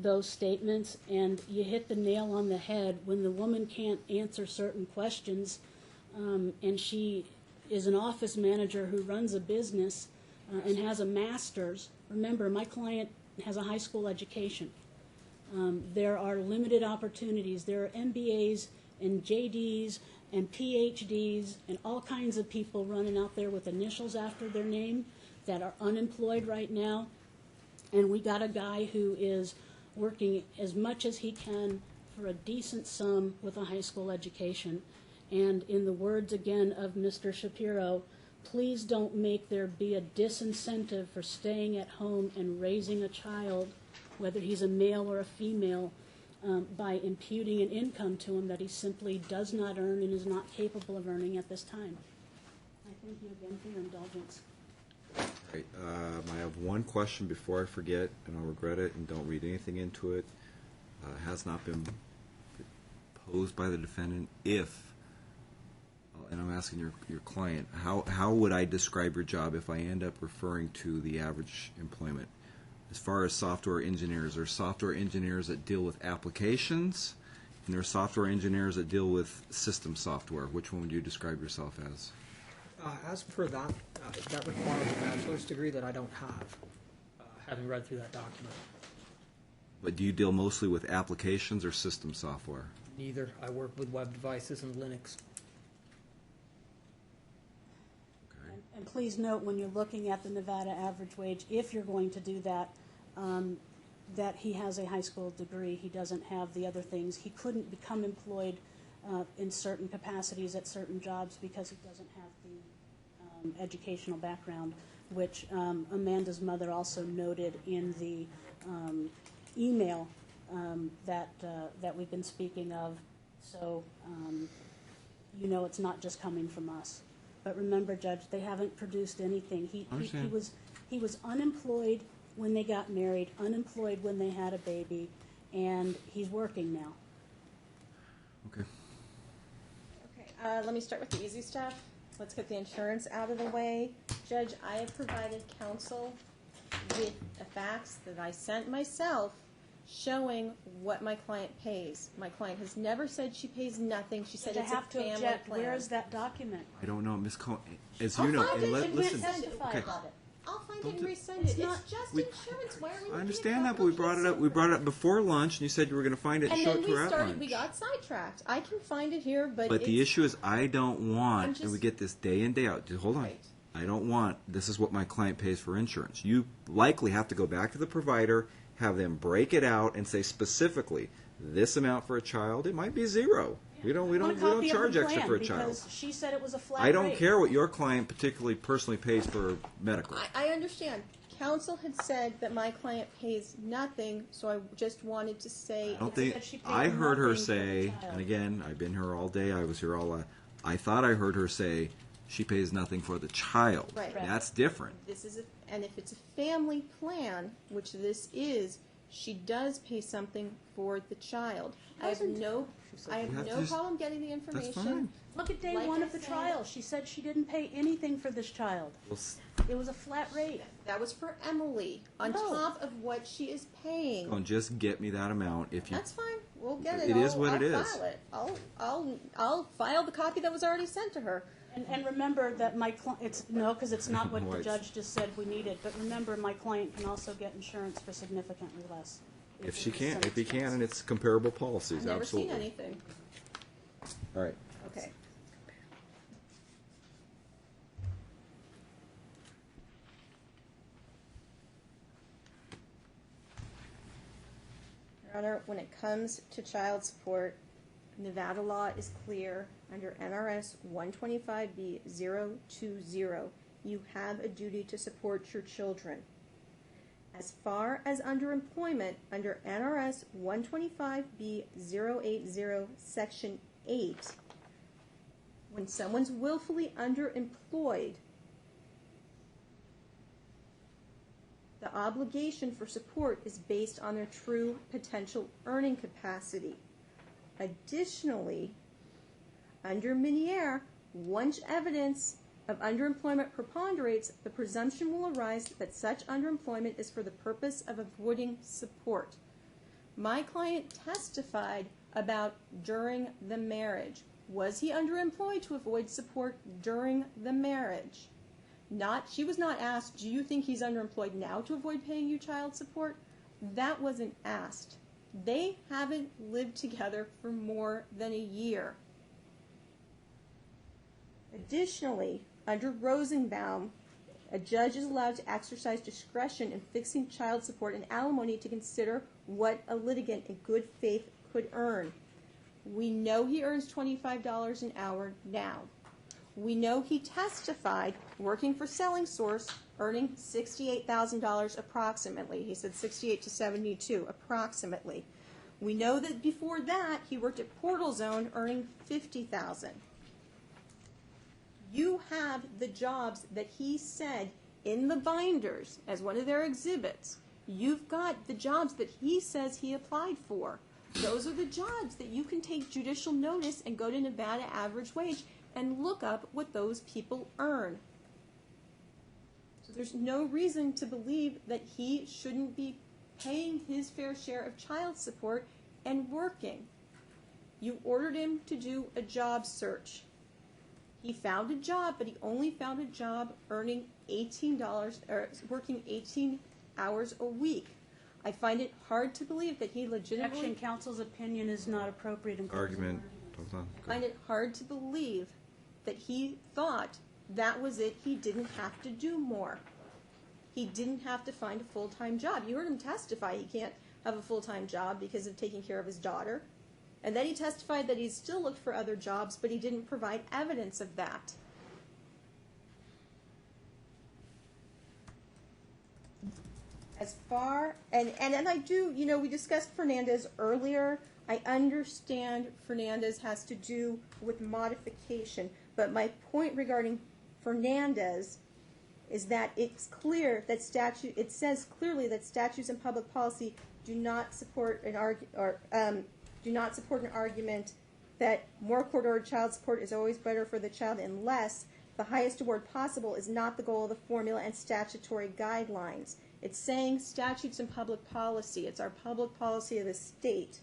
those statements, and you hit the nail on the head. When the woman can't answer certain questions, and she is an office manager who runs a business and has a master's. Remember, my client has a high school education. There are limited opportunities. There are MBAs and JDs and PhDs and all kinds of people running out there with initials after their name that are unemployed right now. And we got a guy who is working as much as he can for a decent sum with a high school education. And in the words again of Mr. Shapiro, please don't make there be a disincentive for staying at home and raising a child, whether he's a male or a female, by imputing an income to him that he simply does not earn and is not capable of earning at this time. I thank you again for your indulgence. Right. I have one question before I forget, and I'll regret it, and don't read anything into it. Has not been posed by the defendant. If, and I'm asking your client, how would I describe your job if I end up referring to the average employment? As far as software engineers, there are software engineers that deal with applications, and there are software engineers that deal with system software. Which one would you describe yourself as? As per that, that requires a bachelor's degree that I don't have, having read through that document. But do you deal mostly with applications or system software? Neither. I work with web devices and Linux. And please note, when you're looking at the Nevada average wage, if you're going to do that, that he has a high school degree. He doesn't have the other things. He couldn't become employed in certain capacities at certain jobs because he doesn't have the educational background, which Amanda's mother also noted in the email that we've been speaking of. So, you know, it's not just coming from us. But remember, Judge, they haven't produced anything. He was unemployed when they got married, unemployed when they had a baby, and he's working now. Okay. Okay, let me start with the easy stuff. Let's get the insurance out of the way. Judge, I have provided counsel with a fax that I sent myself showing what my client pays. My client has never said she pays nothing. She said I it's a have to family object. plan. Where is that document? I don't know, Ms. Cohen. As I'll you know, find and it. listen. You can't testify Okay. about it. I'll find Don't it and do- resend It's it. not- It's just We- insurance. Why are we looking I at understand that, but we brought it up. We brought it up before lunch, and you said you were going to find it and, And show then it we to her at started. lunch. We got sidetracked. I can find it here, but But the it's- issue is, I don't want, I'm and we just- get this day in, day out. Just hold on. Right. I don't want, this is what my client pays for insurance. You likely have to go back to the provider, have them break it out, and say specifically, this amount for a child, it might be zero. We I want don't a copy of charge the extra plan for a child. because she said it was a flat I don't rate. care what your client particularly personally pays for medical. I understand. Counsel had said that my client pays nothing, so I just wanted to say. I don't It think said she paid I heard her nothing for the say, child. and again, I've been here all day. I was here all. I thought I heard her say she pays nothing for the child. Right. That's different. This is and if it's a family plan, which this is, she does pay something for the child. I have doesn't. no You have to just- problem getting the That's information. fine. Look at day Like one I of the said- trial. She said she didn't pay anything for this child. Well, It was a flat rate. That was for Emily, on No. top of what she is paying. don't just get me that amount if you. That's fine. We'll get it. It is what I'll it is. File it. I'll file the copy that was already sent to her. And remember that my client, because it's not what the Right. judge just said we needed. But remember, my client can also get insurance for significantly less. If she it's can, some if he can, expense. and it's comparable policies, I've never absolutely. seen anything. All right. Okay. Your Honor, when it comes to child support, Nevada law is clear. Under NRS 125B020, you have a duty to support your children. As far as underemployment, under NRS 125B080, Section 8, when someone's willfully underemployed, the obligation for support is based on their true potential earning capacity. Additionally, under Miniere, once evidence of underemployment preponderates, the presumption will arise that such underemployment is for the purpose of avoiding support. My client testified about during the marriage. Was he underemployed to avoid support during the marriage? She was not asked, do you think he's underemployed now to avoid paying you child support? That wasn't asked. They haven't lived together for more than a year. Additionally, under Rosenbaum, a judge is allowed to exercise discretion in fixing child support and alimony to consider what a litigant in good faith could earn. We know he earns $25 an hour now. We know he testified working for Selling Source, earning $68,000 approximately. He said 68 to 72 approximately. We know that before that he worked at Portal Zone earning $50,000. You have the jobs that he said in the binders as one of their exhibits. You've got the jobs that he says he applied for. Those are the jobs that you can take judicial notice and go to Nevada average wage and look up what those people earn. So there's no reason to believe that he shouldn't be paying his fair share of child support and working. You ordered him to do a job search. He found a job, but he only found a job earning $18 or working 18 hours a week. I find it hard to believe that he legitimately... Action counsel's opinion is not appropriate in Argument. closing argument. I find it hard to believe that he thought that was it. He didn't have to do more. He didn't have to find a full-time job. You heard him testify he can't have a full-time job because of taking care of his daughter. And then he testified that he still looked for other jobs, but he didn't provide evidence of that. As far, and I do, we discussed Fernandez earlier. I understand Fernandez has to do with modification, but my point regarding Fernandez is that it's clear that it says clearly that statutes and public policy do not support an argument that more court-ordered child support is always better for the child unless the highest award possible is not the goal of the formula and statutory guidelines. It's saying statutes and public policy. It's our public policy of the state.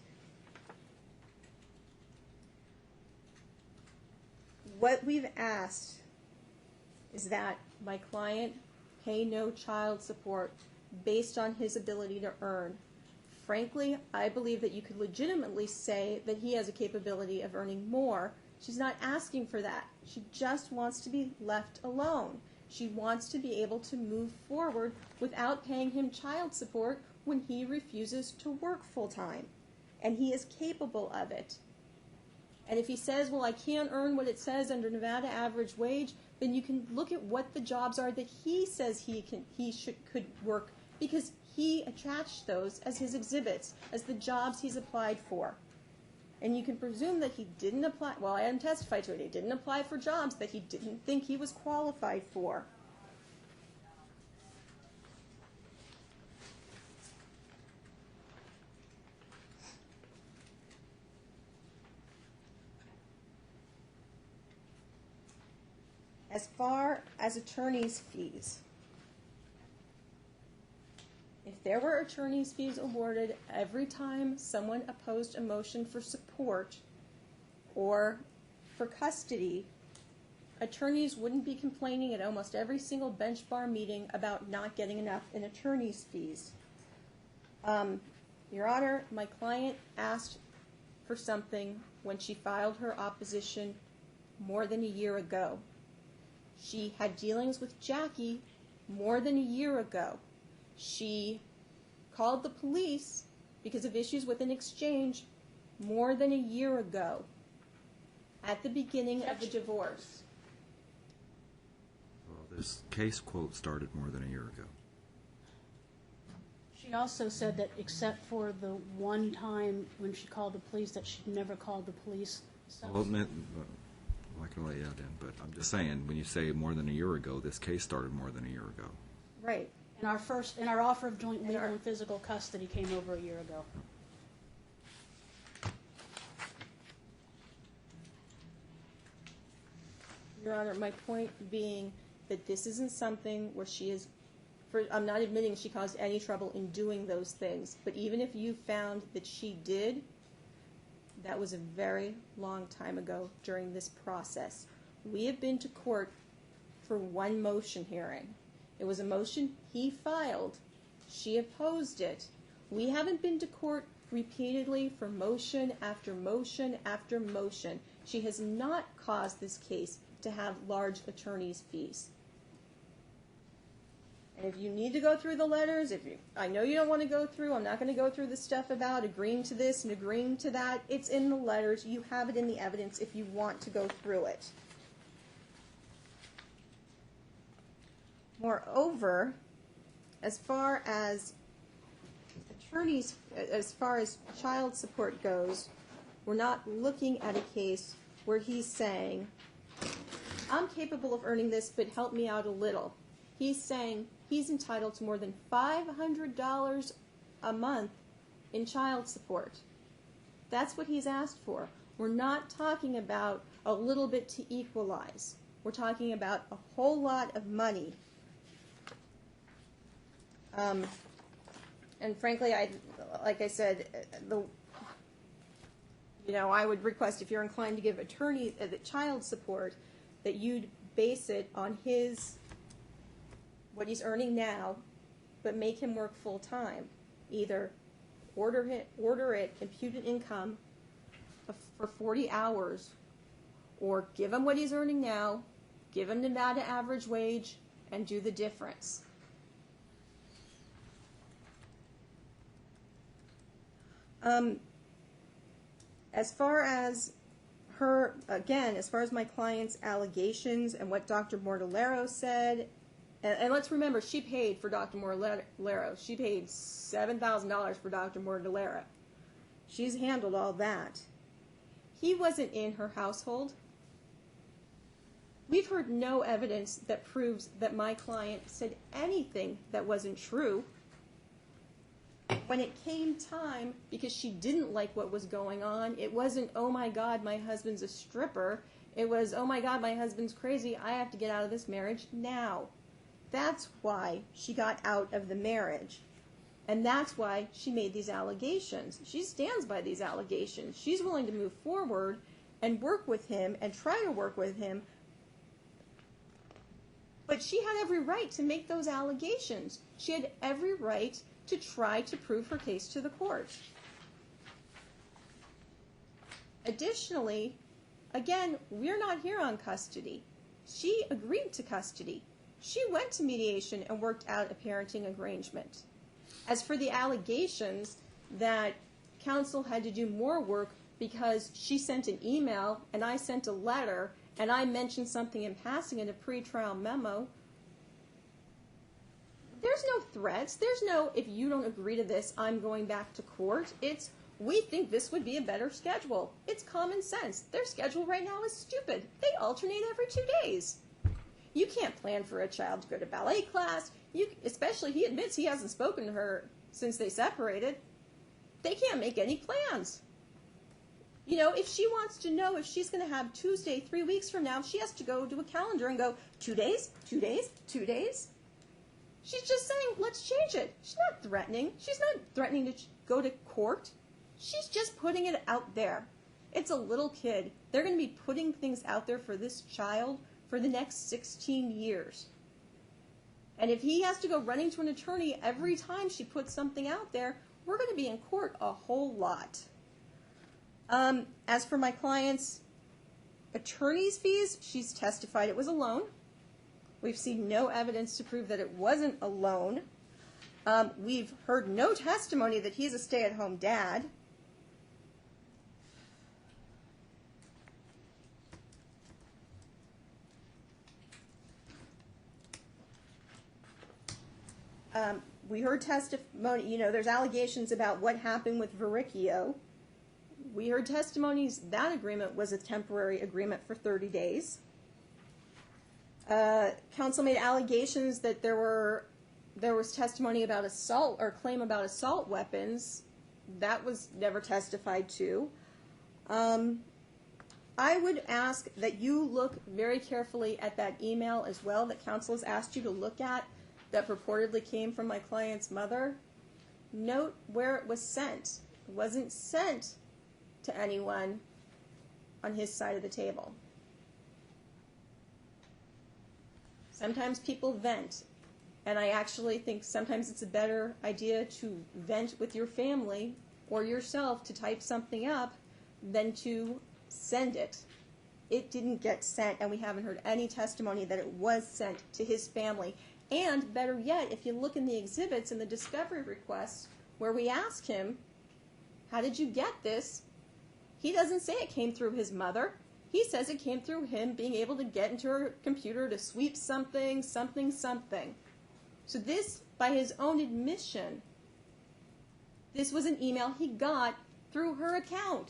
What we've asked is that my client pay no child support based on his ability to earn. Frankly, I believe that you could legitimately say that he has a capability of earning more. She's not asking for that. She just wants to be left alone. She wants to be able to move forward without paying him child support when he refuses to work full-time. And he is capable of it. And if he says, well, I can't earn what it says under Nevada average wage, then you can look at what the jobs are that he says could work, because he attached those as his exhibits, as the jobs he's applied for. And you can presume that he didn't apply, well, I haven't testified to it, he didn't apply for jobs that he didn't think he was qualified for. As far as attorney's fees, if there were attorney's fees awarded every time someone opposed a motion for support or for custody, attorneys wouldn't be complaining at almost every single bench bar meeting about not getting enough in attorney's fees. Your Honor, my client asked for something when she filed her opposition more than a year ago. She had dealings with Jackie more than a year ago. She called the police because of issues with an exchange more than a year ago, at the beginning of the divorce. Well, this case quote started more than a year ago. She also said that except for the one time when she called the police, that she'd never called the police. Well, I can let you out in, but I'm just saying, when you say more than a year ago, this case started more than a year ago. Right. And our offer of joint legal and physical custody came over a year ago. Your Honor, my point being that this isn't something where she is, I'm not admitting she caused any trouble in doing those things, but even if you found that she did, that was a very long time ago during this process. We have been to court for one motion hearing. It was a motion he filed. She opposed it. We haven't been to court repeatedly for motion after motion after motion. She has not caused this case to have large attorney's fees. And if you need to go through the letters, I know you don't want to go through, I'm not going to go through the stuff about agreeing to this and agreeing to that. It's in the letters. You have it in the evidence if you want to go through it. Moreover, as far as attorneys, as far as child support goes, we're not looking at a case where he's saying, I'm capable of earning this, but help me out a little. He's saying he's entitled to more than $500 a month in child support. That's what he's asked for. We're not talking about a little bit to equalize. We're talking about a whole lot of money. And frankly, like I said, I would request, if you're inclined to give attorney the child support, that you'd base it on what he's earning now, but make him work full time. Either order it, impute an income for 40 hours, or give him what he's earning now, give him Nevada average wage, and do the difference. As far as my client's allegations and what Dr. Mortellaro said, and let's remember, she paid for Dr. Mortellaro. She paid $7,000 for Dr. Mortellaro. She's handled all that. He wasn't in her household. We've heard no evidence that proves that my client said anything that wasn't true. When it came time, because she didn't like what was going on, it wasn't, oh my God, my husband's a stripper. It was, oh my God, my husband's crazy. I have to get out of this marriage now. That's why she got out of the marriage. And that's why she made these allegations. She stands by these allegations. She's willing to move forward and work with him and try to work with him. But she had every right to make those allegations. She had every right to try to prove her case to the court. Additionally, again, we're not here on custody. She agreed to custody. She went to mediation and worked out a parenting arrangement. As for the allegations that counsel had to do more work because she sent an email and I sent a letter and I mentioned something in passing in a pretrial memo, there's no threats. There's no, if you don't agree to this, I'm going back to court. It's, we think this would be a better schedule. It's common sense. Their schedule right now is stupid. They alternate every 2 days. You can't plan for a child to go to ballet class. Especially, he admits he hasn't spoken to her since they separated. They can't make any plans. If she wants to know if she's going to have Tuesday 3 weeks from now, she has to go to a calendar and go, 2 days, 2 days, 2 days. She's just saying, let's change it. She's not threatening. She's not threatening to go to court. She's just putting it out there. It's a little kid. They're going to be putting things out there for this child for the next 16 years. And if he has to go running to an attorney every time she puts something out there, we're going to be in court a whole lot. As for my client's attorney's fees, she's testified it was a loan. We've seen no evidence to prove that it wasn't a loan. We've heard no testimony that he's a stay-at-home dad. We heard testimony, there's allegations about what happened with Verricchio. We heard testimonies that agreement was a temporary agreement for 30 days. Counsel made allegations that there was testimony about assault or claim about assault weapons. That was never testified to. I would ask that you look very carefully at that email as well that counsel has asked you to look at that purportedly came from my client's mother. Note where it was sent. It wasn't sent to anyone on his side of the table. Sometimes people vent, and I actually think sometimes it's a better idea to vent with your family or yourself to type something up than to send it. It didn't get sent, and we haven't heard any testimony that it was sent to his family. And better yet, if you look in the exhibits in the discovery request where we ask him, how did you get this? He doesn't say it came through his mother. He says it came through him being able to get into her computer to sweep something. So this, by his own admission, this was an email he got through her account,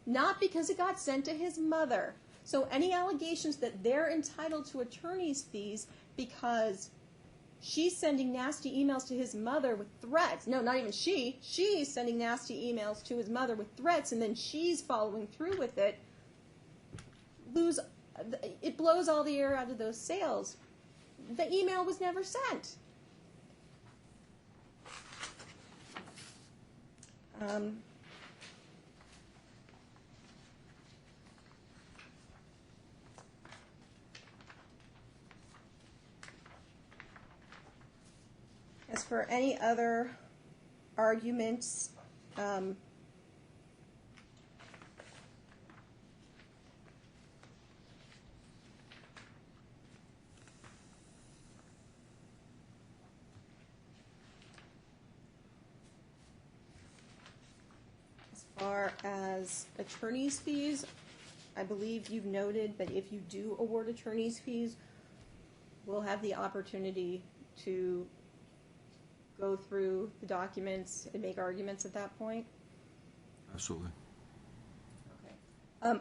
not because it got sent to his mother. So any allegations that they're entitled to attorney's fees because she's sending nasty emails to his mother with threats. No, not even she. She's sending nasty emails to his mother with threats, and then she's following through with it. It blows all the air out of those sails. The email was never sent. As for any other arguments, as far as attorney's fees, I believe you've noted that if you do award attorney's fees, we'll have the opportunity to go through the documents and make arguments at that point. Absolutely. Okay.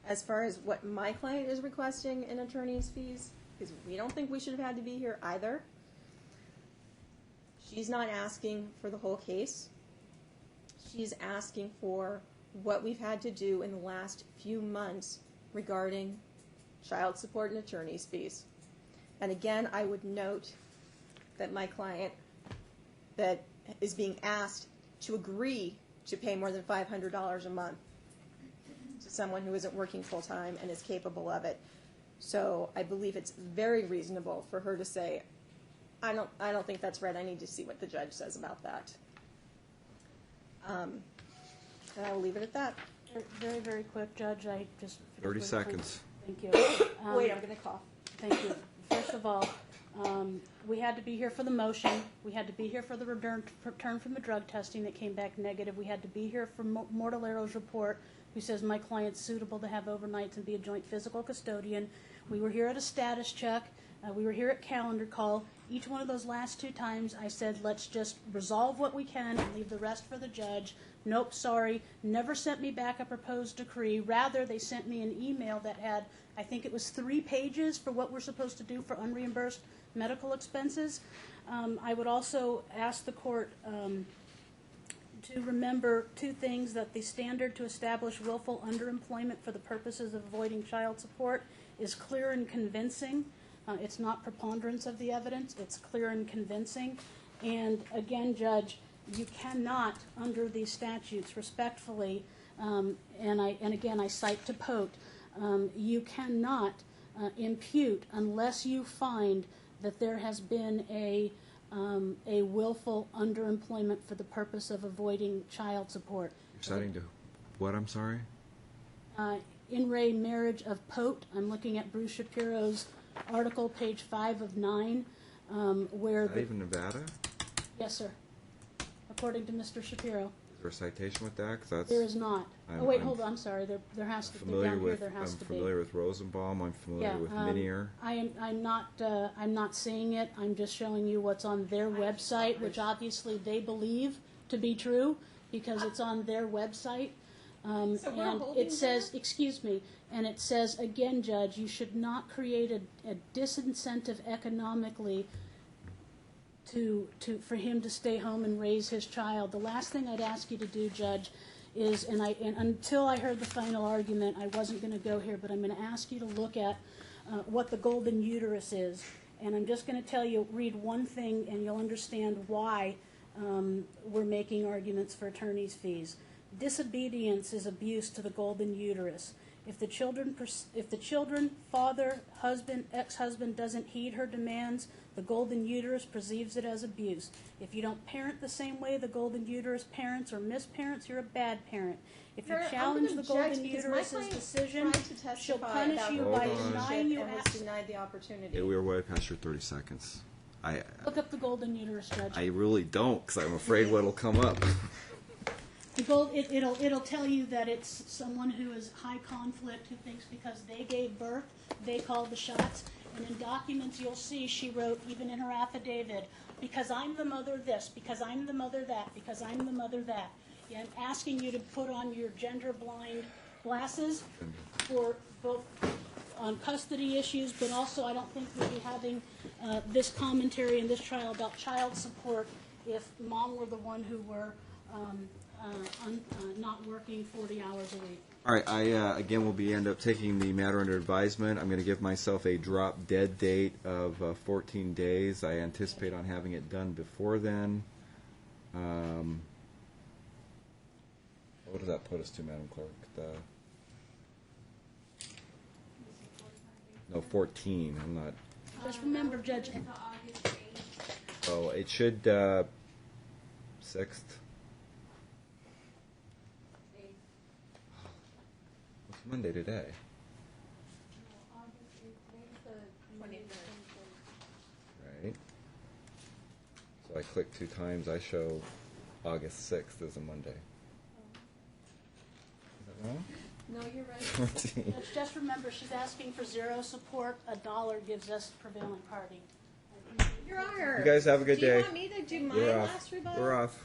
As far as what my client is requesting in attorney's fees, because we don't think we should have had to be here either. She's not asking for the whole case. She's asking for what we've had to do in the last few months regarding child support and attorney's fees. And again, I would note that my client that is being asked to agree to pay more than $500 a month to someone who isn't working full-time and is capable of it. So I believe it's very reasonable for her to say, I don't think that's right. I need to see what the judge says about that. And I will leave it at that. Very, very quick, Judge. I just 30 seconds. Thank you. Wait, I'm going to cough. Thank you. First of all, we had to be here for the motion. We had to be here for the return from the drug testing that came back negative. We had to be here for Mortalero's report, who says my client's suitable to have overnights and be a joint physical custodian. We were here at a status check. We were here at calendar call. Each one of those last two times I said, let's just resolve what we can and leave the rest for the judge. Nope, sorry, never sent me back a proposed decree. Rather, they sent me an email that had, I think it was 3 pages for what we're supposed to do for unreimbursed medical expenses. I would also ask the court to remember 2 things, that the standard to establish willful underemployment for the purposes of avoiding child support is clear and convincing. It's not preponderance of the evidence, it's clear and convincing. And again, Judge, you cannot, under these statutes, respectfully, and again I cite to Pote, you cannot impute unless you find that there has been a willful underemployment for the purpose of avoiding child support. You're citing to what, I'm sorry? In re Marriage of Pote, I'm looking at Bruce Shapiro's article, page 5 of 9, where... Is that even Nevada? Yes, sir. According to Mr. Shapiro. Is there a citation with that? 'Cause that's, There is not. Hold on, I'm sorry. There has to be. Down here there has to be. I'm familiar with Rosenbaum. I'm familiar with Minier. I'm not seeing it. I'm just showing you what's on their website, which obviously they believe to be true because it's on their website. And it says, excuse me, and it says, again, Judge, you should not create a disincentive economically for him to stay home and raise his child. The last thing I'd ask you to do, Judge, is, and until I heard the final argument, I wasn't going to go here, but I'm going to ask you to look at what the golden uterus is. And I'm just going to tell you, read one thing, and you'll understand why we're making arguments for attorney's fees. Disobedience is abuse to the golden uterus. If the children, father, husband, ex-husband doesn't heed her demands, the golden uterus perceives it as abuse. If you don't parent the same way the golden uterus parents or misparents, you're a bad parent. If you challenge the golden uterus's decision, she'll punish you by denying you access. Denied the opportunity. Hey, we were way past your 30 seconds. Look up the golden uterus, Judge. I really don't, because I'm afraid what'll come up. It'll tell you that it's someone who is high conflict, who thinks because they gave birth, they called the shots. And in documents you'll see she wrote, even in her affidavit, because I'm the mother this, because I'm the mother that, because I'm the mother that. Yeah, I'm asking you to put on your gender blind glasses for both on custody issues, but also I don't think we'll be having this commentary in this trial about child support if mom were the one who were not working 40 hours a week. All right, I again will end up taking the matter under advisement. I'm going to give myself a drop dead date of 14 days. I anticipate on having it done before then. What does that put us to, Madam Clerk? No, 14. I'm not. Just remember, Judge. Oh, it should 6th. What's Monday today? Right. So I click 2 times. I show August 6th as a Monday. Is that wrong? No, you're right. 14. Just remember, she's asking for zero support. $1 gives us prevailing party. Your Honor. You guys have a good day. Do you want me to do my We're last off. rebuttal? We're off.